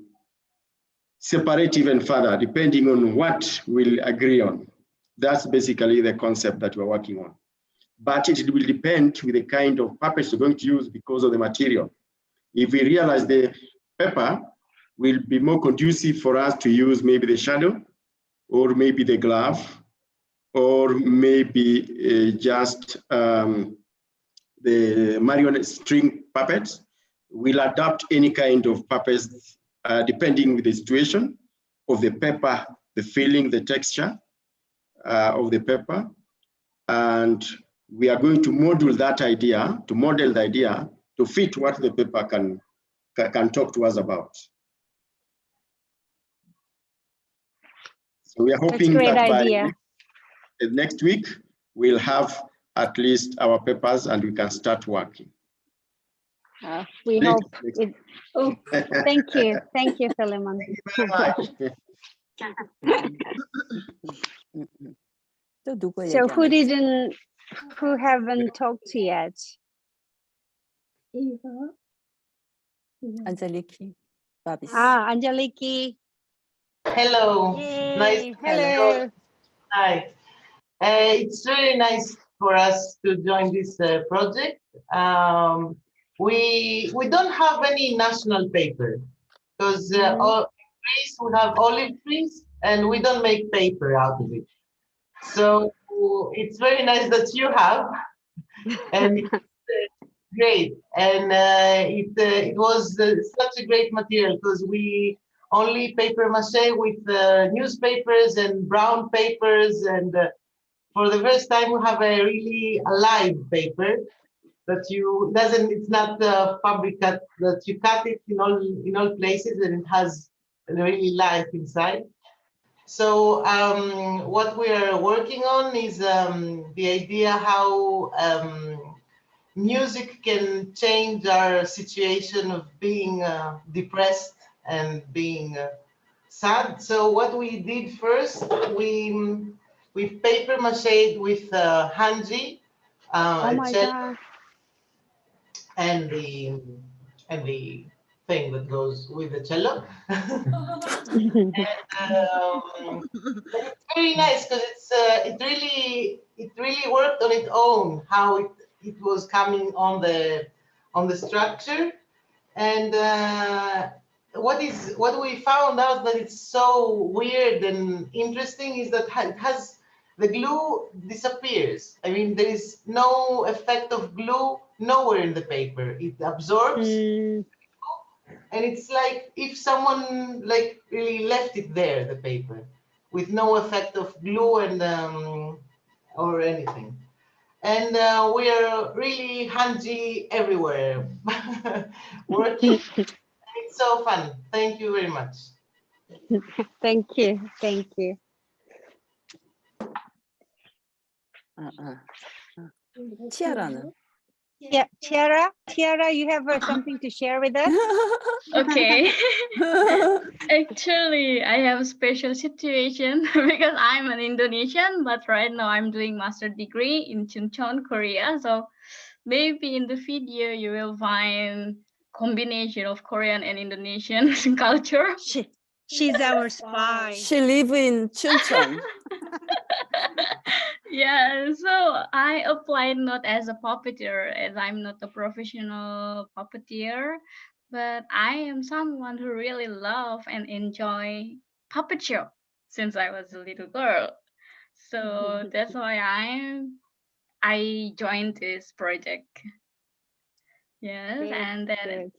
separate even further, depending on what we'll agree on. That's basically the concept that we're working on. But it will depend with the kind of puppets we're going to use because of the material. If we realize the paper will be more conducive for us to use maybe the shadow, or maybe the glove, or maybe just the marionette string puppets, we'll adapt any kind of puppets depending with the situation of the paper, the feeling, the texture of the paper. And we are going to model that idea, to model the idea to fit what the paper can talk to us about. So we are hoping that by next week, we'll have at least our papers and we can start working. We hope. Thank you. Thank you, Philemon. So who haven't talked yet? Angeliki. Angeliki. Hello. Yay. Nice. Hello. Hi. It's really nice for us to join this project. We don't have any national paper because all trees we have olive trees and we don't make paper out of it. So it's very nice that you have, and it's great. And it was such a great material because we only paper mache with newspapers and brown papers, and for the first time we have a really alive paper that it's not fabric cut, that you cut it in all places and it has really life inside. So what we are working on is the idea how music can change our situation of being depressed and being sad. So what we did first, we paper mache with hanji, and the thing that goes with the cello. And, it's very nice because it really worked on its own, how it was coming on the structure. And what we found out that it's so weird and interesting is that it has the glue disappears. I mean, there is no effect of glue nowhere in the paper. It absorbs, and it's like if someone like really left it there, the paper, with no effect of glue and or anything. and we are really handy everywhere working. It's so fun. Thank you very much. Thank you. Thank you. 티아라는? Yeah, Tiara, you have something to share with us? Okay. Actually, I have a special situation because I'm an Indonesian, but right now I'm doing master degree in Chuncheon, Korea. So maybe in the video you will find combination of Korean and Indonesian culture. She's our spy. She live in Chuncheon. Yeah, so I applied not as a puppeteer, as I'm not a professional puppeteer, but I am someone who really love and enjoy puppet show since I was a little girl. So that's why I joined this project. Yes, Good, and then good.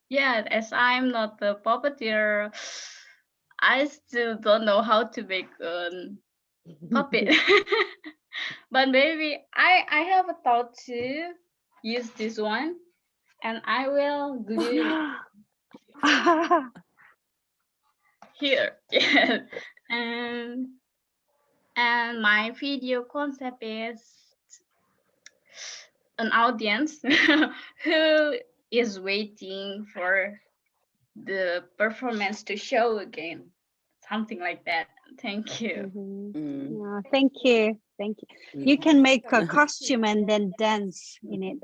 yeah, as I'm not the puppeteer, I still don't know how to make a puppet. But maybe I have a thought to use this one, and I will glue here. Yes. And my video concept is an audience who is waiting for the performance to show again, something like that. Thank you. Yeah, thank you. Thank you. You can make a costume and then dance in it.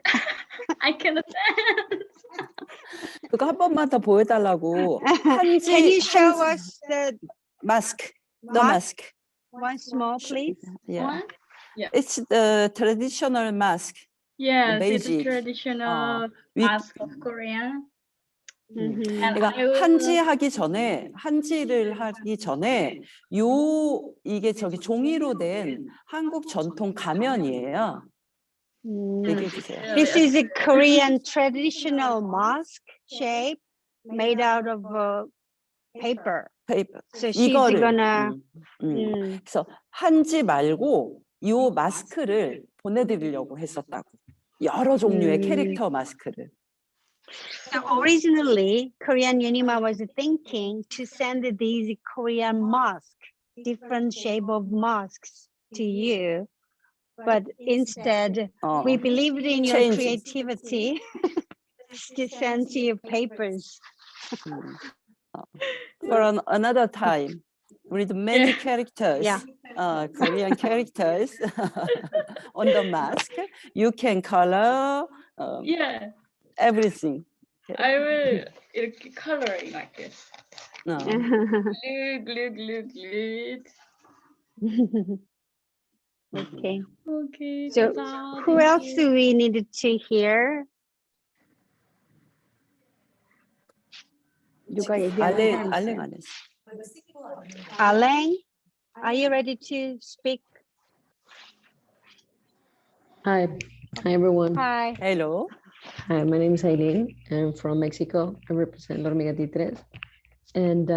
I cannot dance. 그거 한 번만 더 보여달라고. Can you show us the mask? The mask. Once more, please. Yeah. One? Yeah. It's the traditional mask. Yes, it's a Magic. traditional mask of Korea. And 그러니까 한지를 하기 전에 이게 저기 종이로 된 한국 전통 가면이에요. 얘기해 주세요. This is a Korean traditional mask shape made out of paper. So she's gonna. 그래서 한지 말고 이 마스크를 보내드리려고 했었다고. 여러 종류의 캐릭터 마스크를. So originally, Korean Unima was thinking to send these Korean masks, different shape of masks to you. But instead, we believed in your creativity to send you papers. For another time, with many characters, Korean characters on the mask, you can color everything. I will coloring like this. No. Glue. Okay. Okay. So who else do we need to hear? 알랭 안 했어. Alain, are you ready to speak? Hi everyone. Hi. Hello. Hi, my name is Aileen. I'm from Mexico. I represent Hormiga Titres. And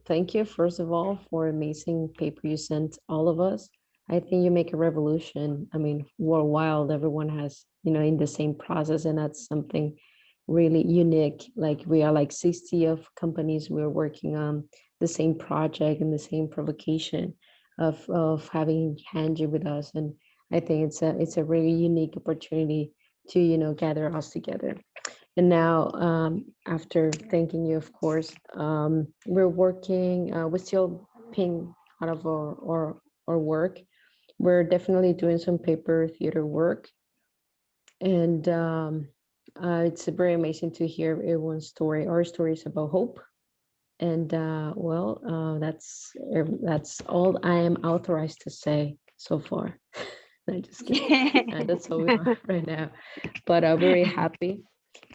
thank you, first of all, for amazing paper you sent all of us. I think you make a revolution. I mean, worldwide, everyone has, in the same process, and that's something really unique. Like we are like 60 of companies, we're working on the same project and the same provocation of having Hanji with us. And I think it's a really unique opportunity to, gather us together. And now, after thanking you, of course, we're working, we're still paying out of our work. We're definitely doing some paper theater work. And it's very amazing to hear everyone's story. Our story is about hope. And that's all I am authorized to say so far. I'm just kidding. That's all we are right now. But I'm very happy.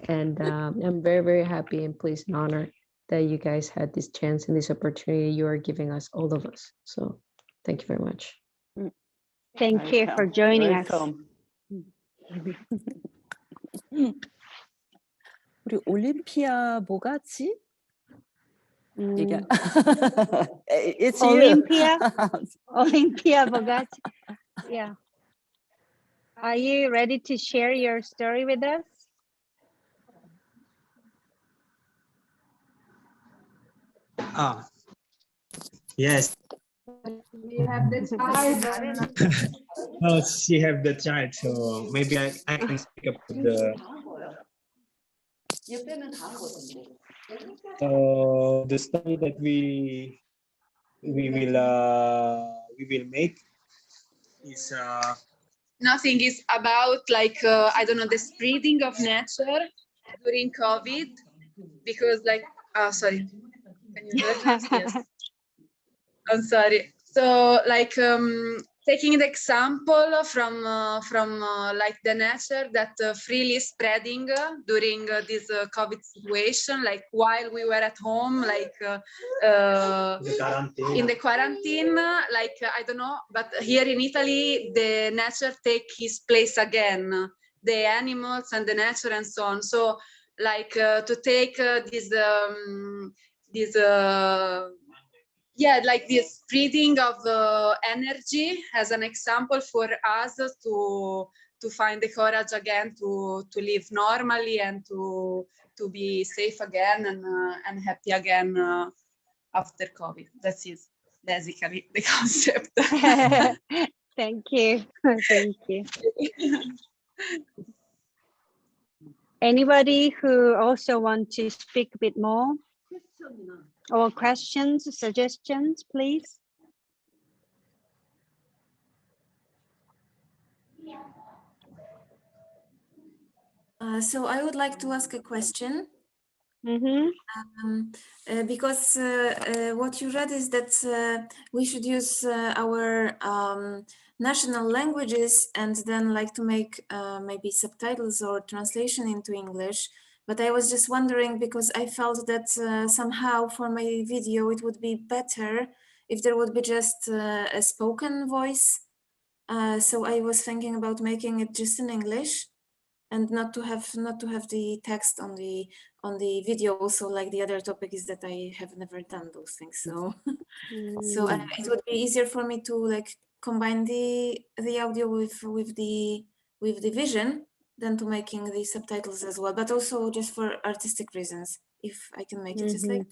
And I'm very, very happy and pleased and honored that you guys had this chance and this opportunity you are giving us, all of us. So thank you very much. Thank you for joining us. 우리 올림피아 뭐가지? It's Olympia? Olympia 뭐가지? Yeah. Are you ready to share your story with us? Ah, yes. We have the child. Oh, she have the child, so maybe I can speak about the. So the story that we will make is Nothing is about like I don't know, the spreading of nature during COVID, because like sorry, can you hear us? Yes. I'm sorry. So like taking the example from like the nature that freely spreading during this COVID situation, like while we were at home, like in the quarantine, like I don't know, but here in Italy, the nature take his place again, the animals and the nature and so on. So like to take this yeah, like this breathing of energy as an example for us to find the courage again to live normally and to be safe again and happy again after COVID. That is basically the concept. Thank you. Thank you. Anybody who also want to speak a bit more? Or questions, suggestions, please? So I would like to ask a question. Mm-hmm. Because what you read is that we should use our national languages and then like to make maybe subtitles or translation into English. But I was just wondering, because I felt that somehow for my video it would be better if there would be just a spoken voice. So I was thinking about making it just in English and not to have the text on the video. Also, like the other topic is that I have never done those things. So so it would be easier for me to like combine the audio with the vision than to making the subtitles as well, but also just for artistic reasons, if I can make it just like.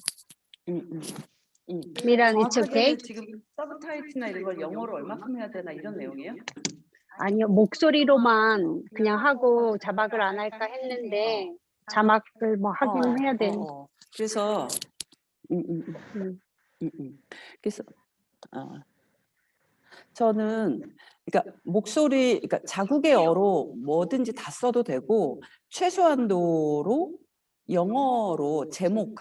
Miran, it's okay? 지금 서브타이틀이나 이런 걸 영어로 얼마큼 해야 되나 이런 내용이에요? 아니요, 목소리로만 그냥 하고 자막을 안 할까 했는데 자막을 뭐 하긴 해야 돼. 그래서 그래서 저는 그러니까 목소리, 그러니까 자국의어로 뭐든지 다 써도 되고 최소한도로 영어로 제목,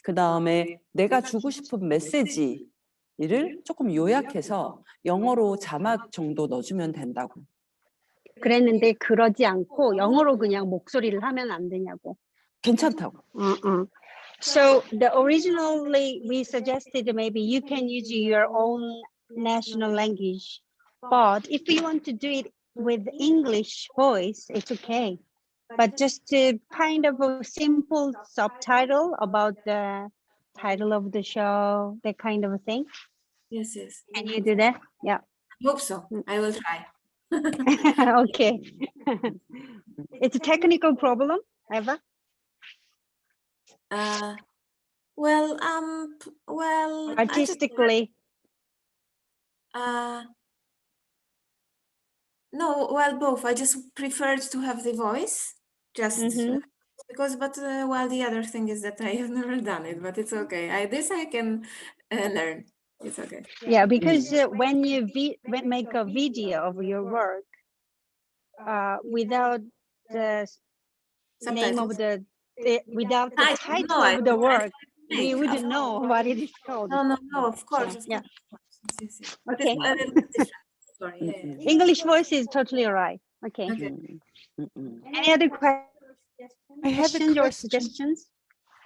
그 다음에 내가 주고 싶은 메시지를 조금 요약해서 영어로 자막 정도 넣어주면 된다고. 그랬는데 그러지 않고 영어로 그냥 목소리를 하면 안 되냐고. 괜찮다고. So originally we suggested maybe you can use your own national language, but if you want to do it with English voice, it's okay. But just to kind of a simple subtitle about the title of the show, that kind of a thing. Yes, yes. Can you do that? Yeah. I hope so. I will try. Okay. It's a technical problem, Eva? Well, artistically. No, well, both. I just preferred to have the voice, just because. But well, the other thing is that I have never done it, but it's okay. This I can learn. It's okay. Yeah, because when you make a video of your work without the name of without the title of the work, we wouldn't know what it is called. No, of course. So, yeah. Okay. Sorry. English voice is totally all right. Okay. Any other questions? I have a question. Or suggestions?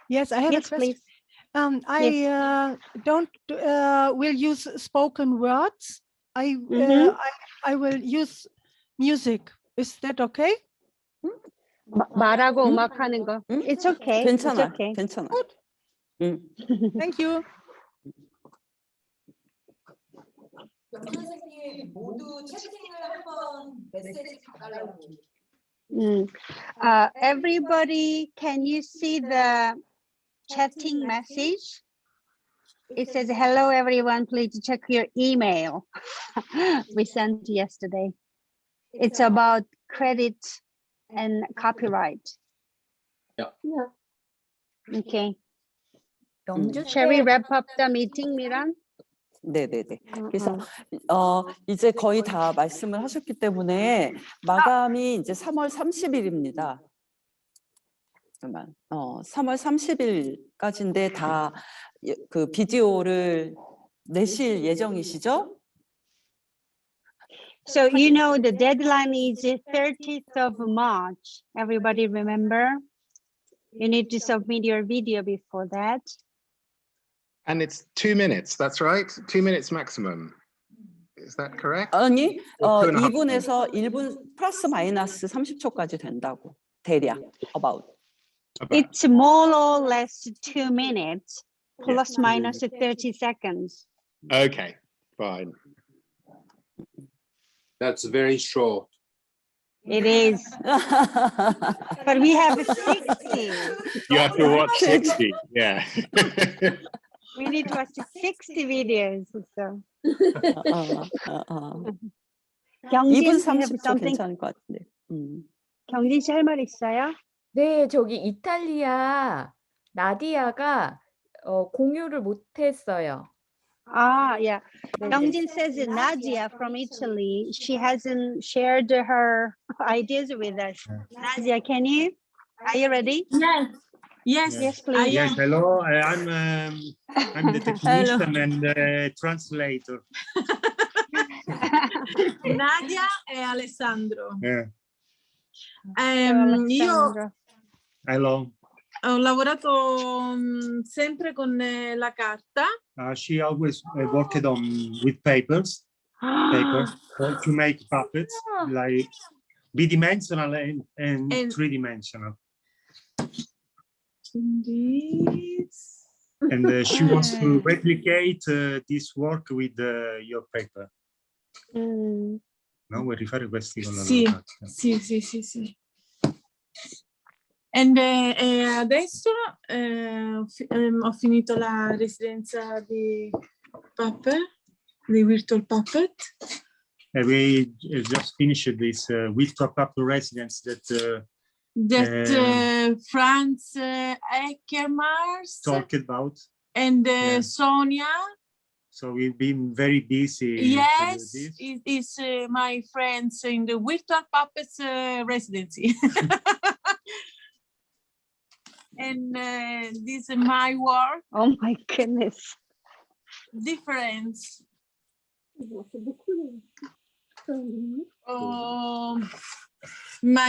Yes, I have a question. Please. I don't will use spoken words. I will use music. Is that okay? 말하고 음악하는 거. It's okay. 괜찮아. It's okay. 괜찮아. Thank you. 명준 선생님 모두 채팅을 한번 메시지 봐달라고. Everybody, can you see the chatting message? It says, hello, everyone, please check your email. We sent yesterday. It's about credit and copyright. Yeah. Okay. 명준 Shall we 쌤, wrap up the meeting, Miran? 네네네. 그래서 이제 거의 다 말씀을 하셨기 때문에 마감이 이제 3월 30일입니다. 잠깐만. 3월 30일까지인데 다 그 비디오를 내실 예정이시죠? So you know the deadline is the 30th of March. Everybody remember? You need to submit your video before that. And it's 2 minutes, that's right? 2 minutes maximum. Is that correct? 아니, Or 2.5 minutes? 2분에서 1분 플러스 마이너스 30초까지 된다고. 대략, about. It's more or less 2 minutes, plus minus 30 seconds. Okay, fine. That's very short. It is. But we have 60. You have to watch 60, yeah. We need to watch 60 videos. So. 2분 you have 30초 something? 괜찮을 것 같은데. 경진 씨 할 말 있어요? 네, 저기 이탈리아 나디아가 공유를 못했어요. Yeah. Youngjin says that Nadia from Italy, she hasn't shared her ideas with us. Nadia, can you? Are you ready? Yes, please. Yes, hello. I'm the technician and translator. Nadia e Alessandro. Yeah. Io Hello. ho lavorato sempre con la carta. She always worked on with paper to make puppets, like bidimensional and three-dimensional. And she wants to replicate this work with your paper. No, vuoi rifare questi con la loro carta? Sì. And adesso ho finito la residenza di Puppet, di Virtual Puppet. We just finished this virtual puppet residence that Franz Eckermars talked about. And Sonia. So we've been very busy. Yes, it is my friends in the Virtual Puppets residency. And this is my work. Oh my goodness. Difference. Ma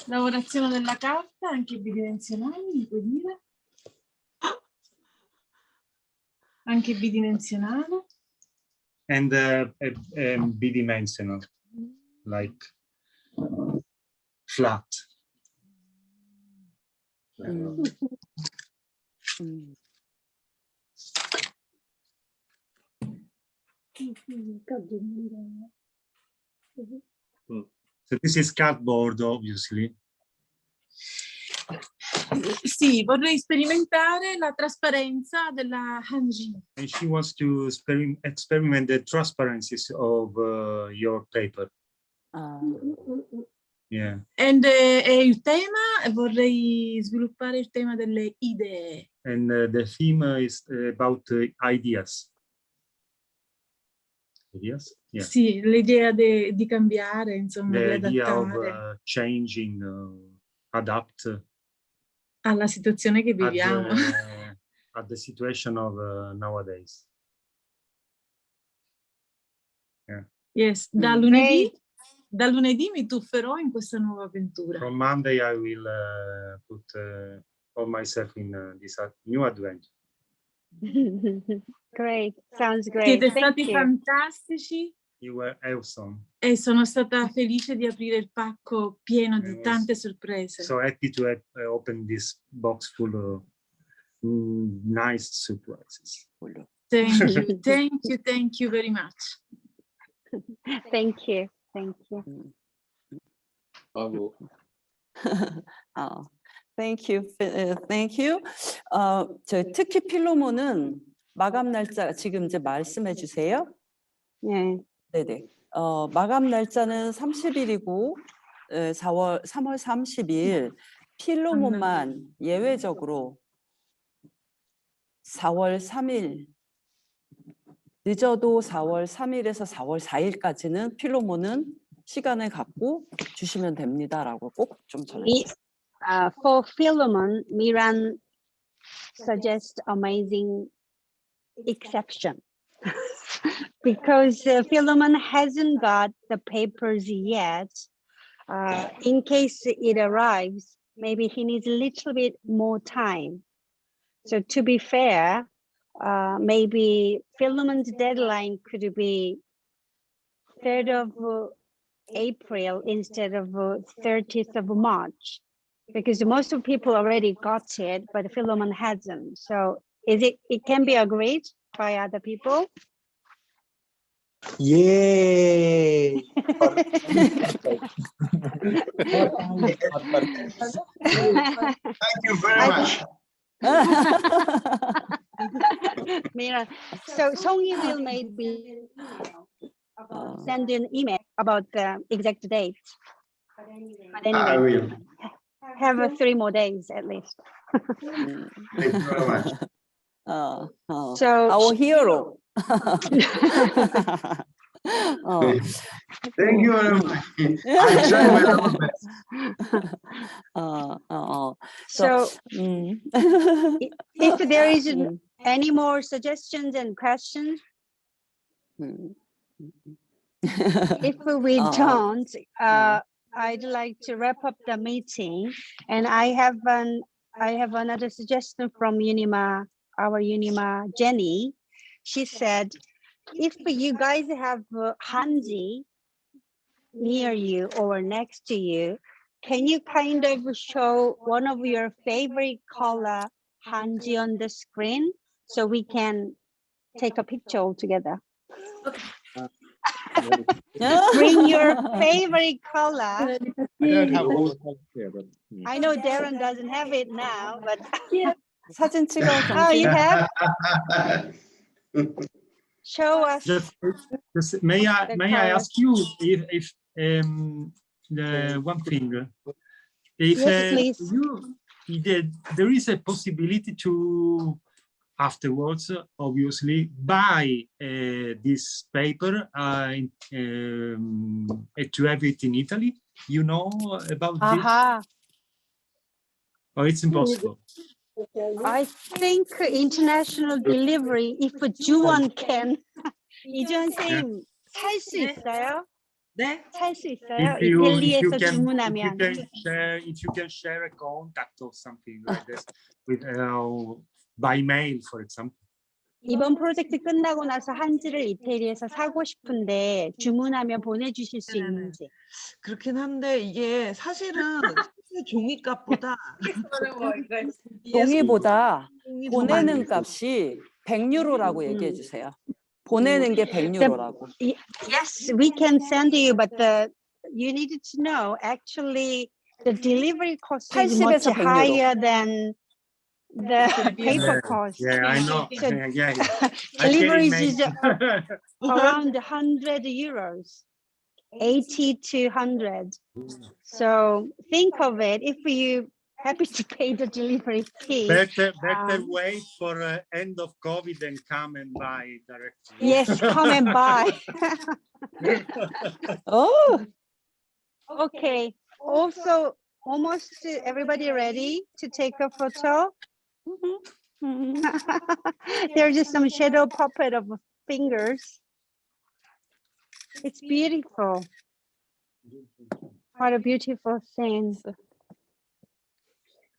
lavorazione della carta, anche bidimensionale, mi puoi dire? Anche bidimensionale. And bidimensional, like flat. So this is cardboard, obviously. Sì, vorrei sperimentare la trasparenza della Hanji. And she wants to experiment the transparencies of your paper. Yeah. And il tema, vorrei sviluppare il tema delle idee. And the theme is about ideas. Ideas? Yeah. Sì, l'idea di cambiare, insomma, The di idea adattare of changing, adapt. alla situazione che viviamo. At the situation of nowadays. Yeah. Yes, da lunedì mi tufferò in questa nuova avventura. From Monday I will put all myself in this new adventure. Great, sounds great. Siete Thank stati you. fantastici You were awesome. e sono stata felice di aprire il pacco pieno di tante sorprese. So happy to open this box full of nice surprises. Thank you very much. Thank you. Thank you. Bravo. Thank you. Thank you. 저 특히 필로몬은 마감 날짜 지금 이제 말씀해 주세요. 네. 네네. 마감 날짜는 30일이고 3월 30일 필로몬만 예외적으로 4월 3일 늦어도 4월 3일에서 4월 4일까지는 필로몬은 시간을 갖고 주시면 됩니다라고 꼭 좀 전해주세요. For Philemon, Miran suggests amazing exception because Philemon hasn't got the papers yet. In case it arrives, maybe he needs a little bit more time. So to be fair, maybe Philemon's deadline could be 3rd of April instead of 30th of March, because most of people already got it, but Philemon hasn't. So it can be agreed by other people? Yay! Thank you very much. Mira, so Songi will maybe send an email about the exact date. But anyway, I will. have 3 more days at least. Thank you very much. So our hero. Thank you very much. I try my level best. So if there is any more suggestions and questions, if we don't, I'd like to wrap up the meeting. And I have another suggestion from Unima, our Unima Jenny. She said, if you guys have Hanji near you or next to you, can you kind of show one of your favorite color Hanji on the screen so we can take a picture all together? Bring your favorite color. I don't have all the colors here, but I know Darren doesn't have it now, but 사진 찍어 oh, you have? Show us. May I color. ask you if the one thing? If Yes, please. there is a possibility to afterwards, obviously, buy this paper and to have it in Italy. You know about this? Or it's impossible? I think international delivery, if Juan can. 이주환 쌤, 살 수 있어요? 네? 살 수 있어요? If you 이탈리아에서 can 주문하면. share a contact or something like this with by mail, for example. 이번 프로젝트 끝나고 나서 한지를 이태리에서 사고 싶은데 주문하면 보내주실 수 있는지. 그렇긴 한데 이게 사실은 실제 종이값보다 종이보다 보내는 값이 100유로라고 얘기해 주세요. 보내는 게 100유로라고. Yes, we can send you, but you needed to know actually the delivery cost is much 80에서 100 higher than the paper cost. Yeah, I know. So yeah. delivery is around 100 euros, 80 to 100. So think of it, if you happy to pay the delivery fee. Better wait for end of COVID and come and buy directly. Yes, come and buy. Oh, okay. Also, almost everybody ready to take a photo? There's just some shadow puppet of fingers. It's beautiful. What a beautiful thing.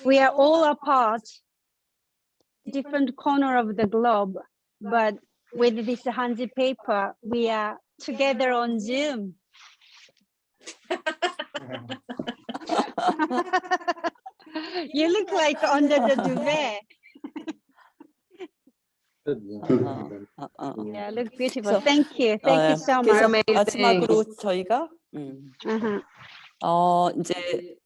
We are all apart, different corner of the globe, but with this Hanzi paper, we are together on Zoom. You look like under the duvet. Yeah, look beautiful. Thank you so much. 그래서 마지막으로 저희가 이제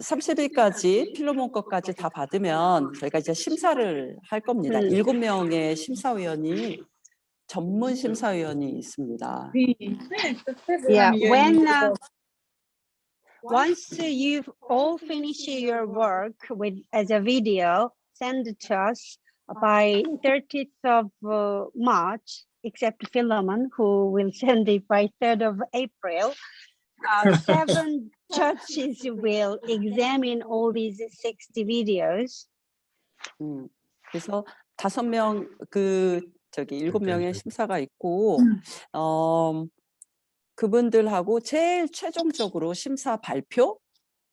30일까지 필로몬 것까지 다 받으면 저희가 이제 심사를 할 겁니다. 7명의 심사위원이 전문 심사위원이 있습니다. Yeah, once you've all finished your work as a video, send it to us by 30th of March, except Philemon, who will send it by 3rd of April. 7 judges will examine all these 60 videos. 그래서 7명의 심사가 있고 그분들하고 제일 최종적으로 심사 발표,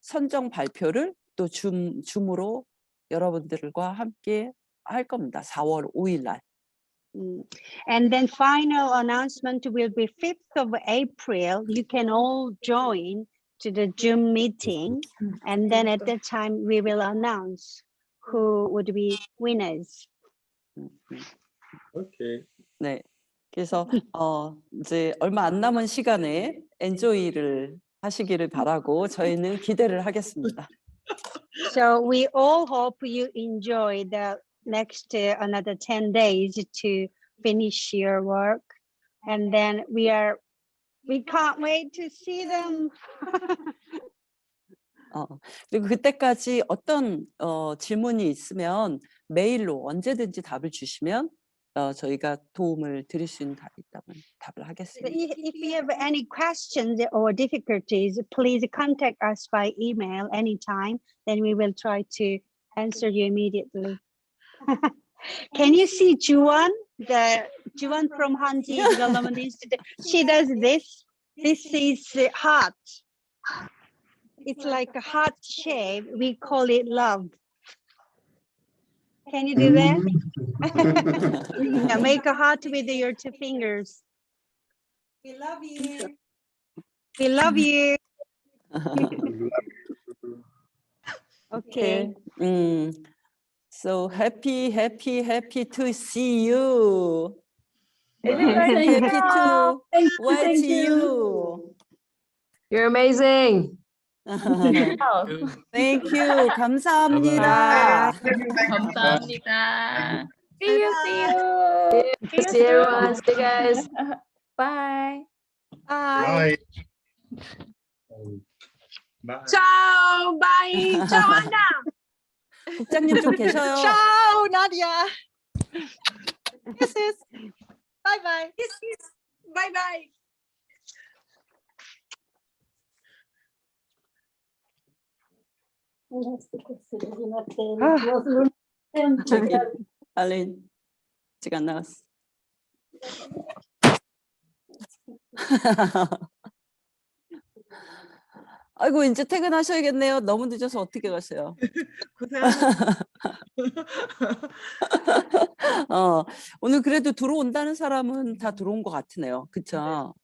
선정 발표를 또 줌으로 여러분들과 함께 할 겁니다. 4월 5일 날. And then final announcement will be 5th of April. You can all join to the Zoom meeting. And then at that time, we will announce who would be winners. Okay. 네. 그래서 이제 얼마 안 남은 시간에 엔조이를 하시기를 바라고 저희는 기대를 하겠습니다. So we all hope you enjoy the next another 10 days to finish your work. And then we can't wait to see them. 그리고 그때까지 어떤 질문이 있으면 메일로 언제든지 답을 주시면 저희가 도움을 드릴 수 있는 답이 있다면 답을 하겠습니다. If you have any questions or difficulties, please contact us by email anytime. Then we will try to answer you immediately. Can you see Juan from Hanji Development Institute? She does this. This is heart. It's like a heart shape. We call it love. Can you do that? Yeah, make a heart with your 2 fingers. We love you. We love you. Okay. So happy to see you. Everybody, happy to watch thank you. You're amazing. Thank you. 감사합니다. 감사합니다. See you. See everyone. See you guys. Bye. Bye. Ciao, bye. Ciao, Anna. 국장님 좀 계셔요. Ciao, Nadia. Kisses. Bye bye. Kisses. Bye bye. 알린 아직 안 나갔어. 아이고 이제 퇴근하셔야겠네요. 너무 늦어서 어떻게 가세요? 오늘 그래도 들어온다는 사람은 다 들어온 것 같으네요. 그쵸?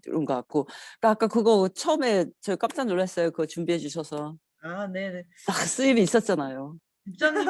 들어온 것 같고. 아까 그거 처음에 저 깜짝 놀랐어요. 그거 준비해 주셔서. 아, 네네. 딱 쓰임이 있었잖아요. 국장님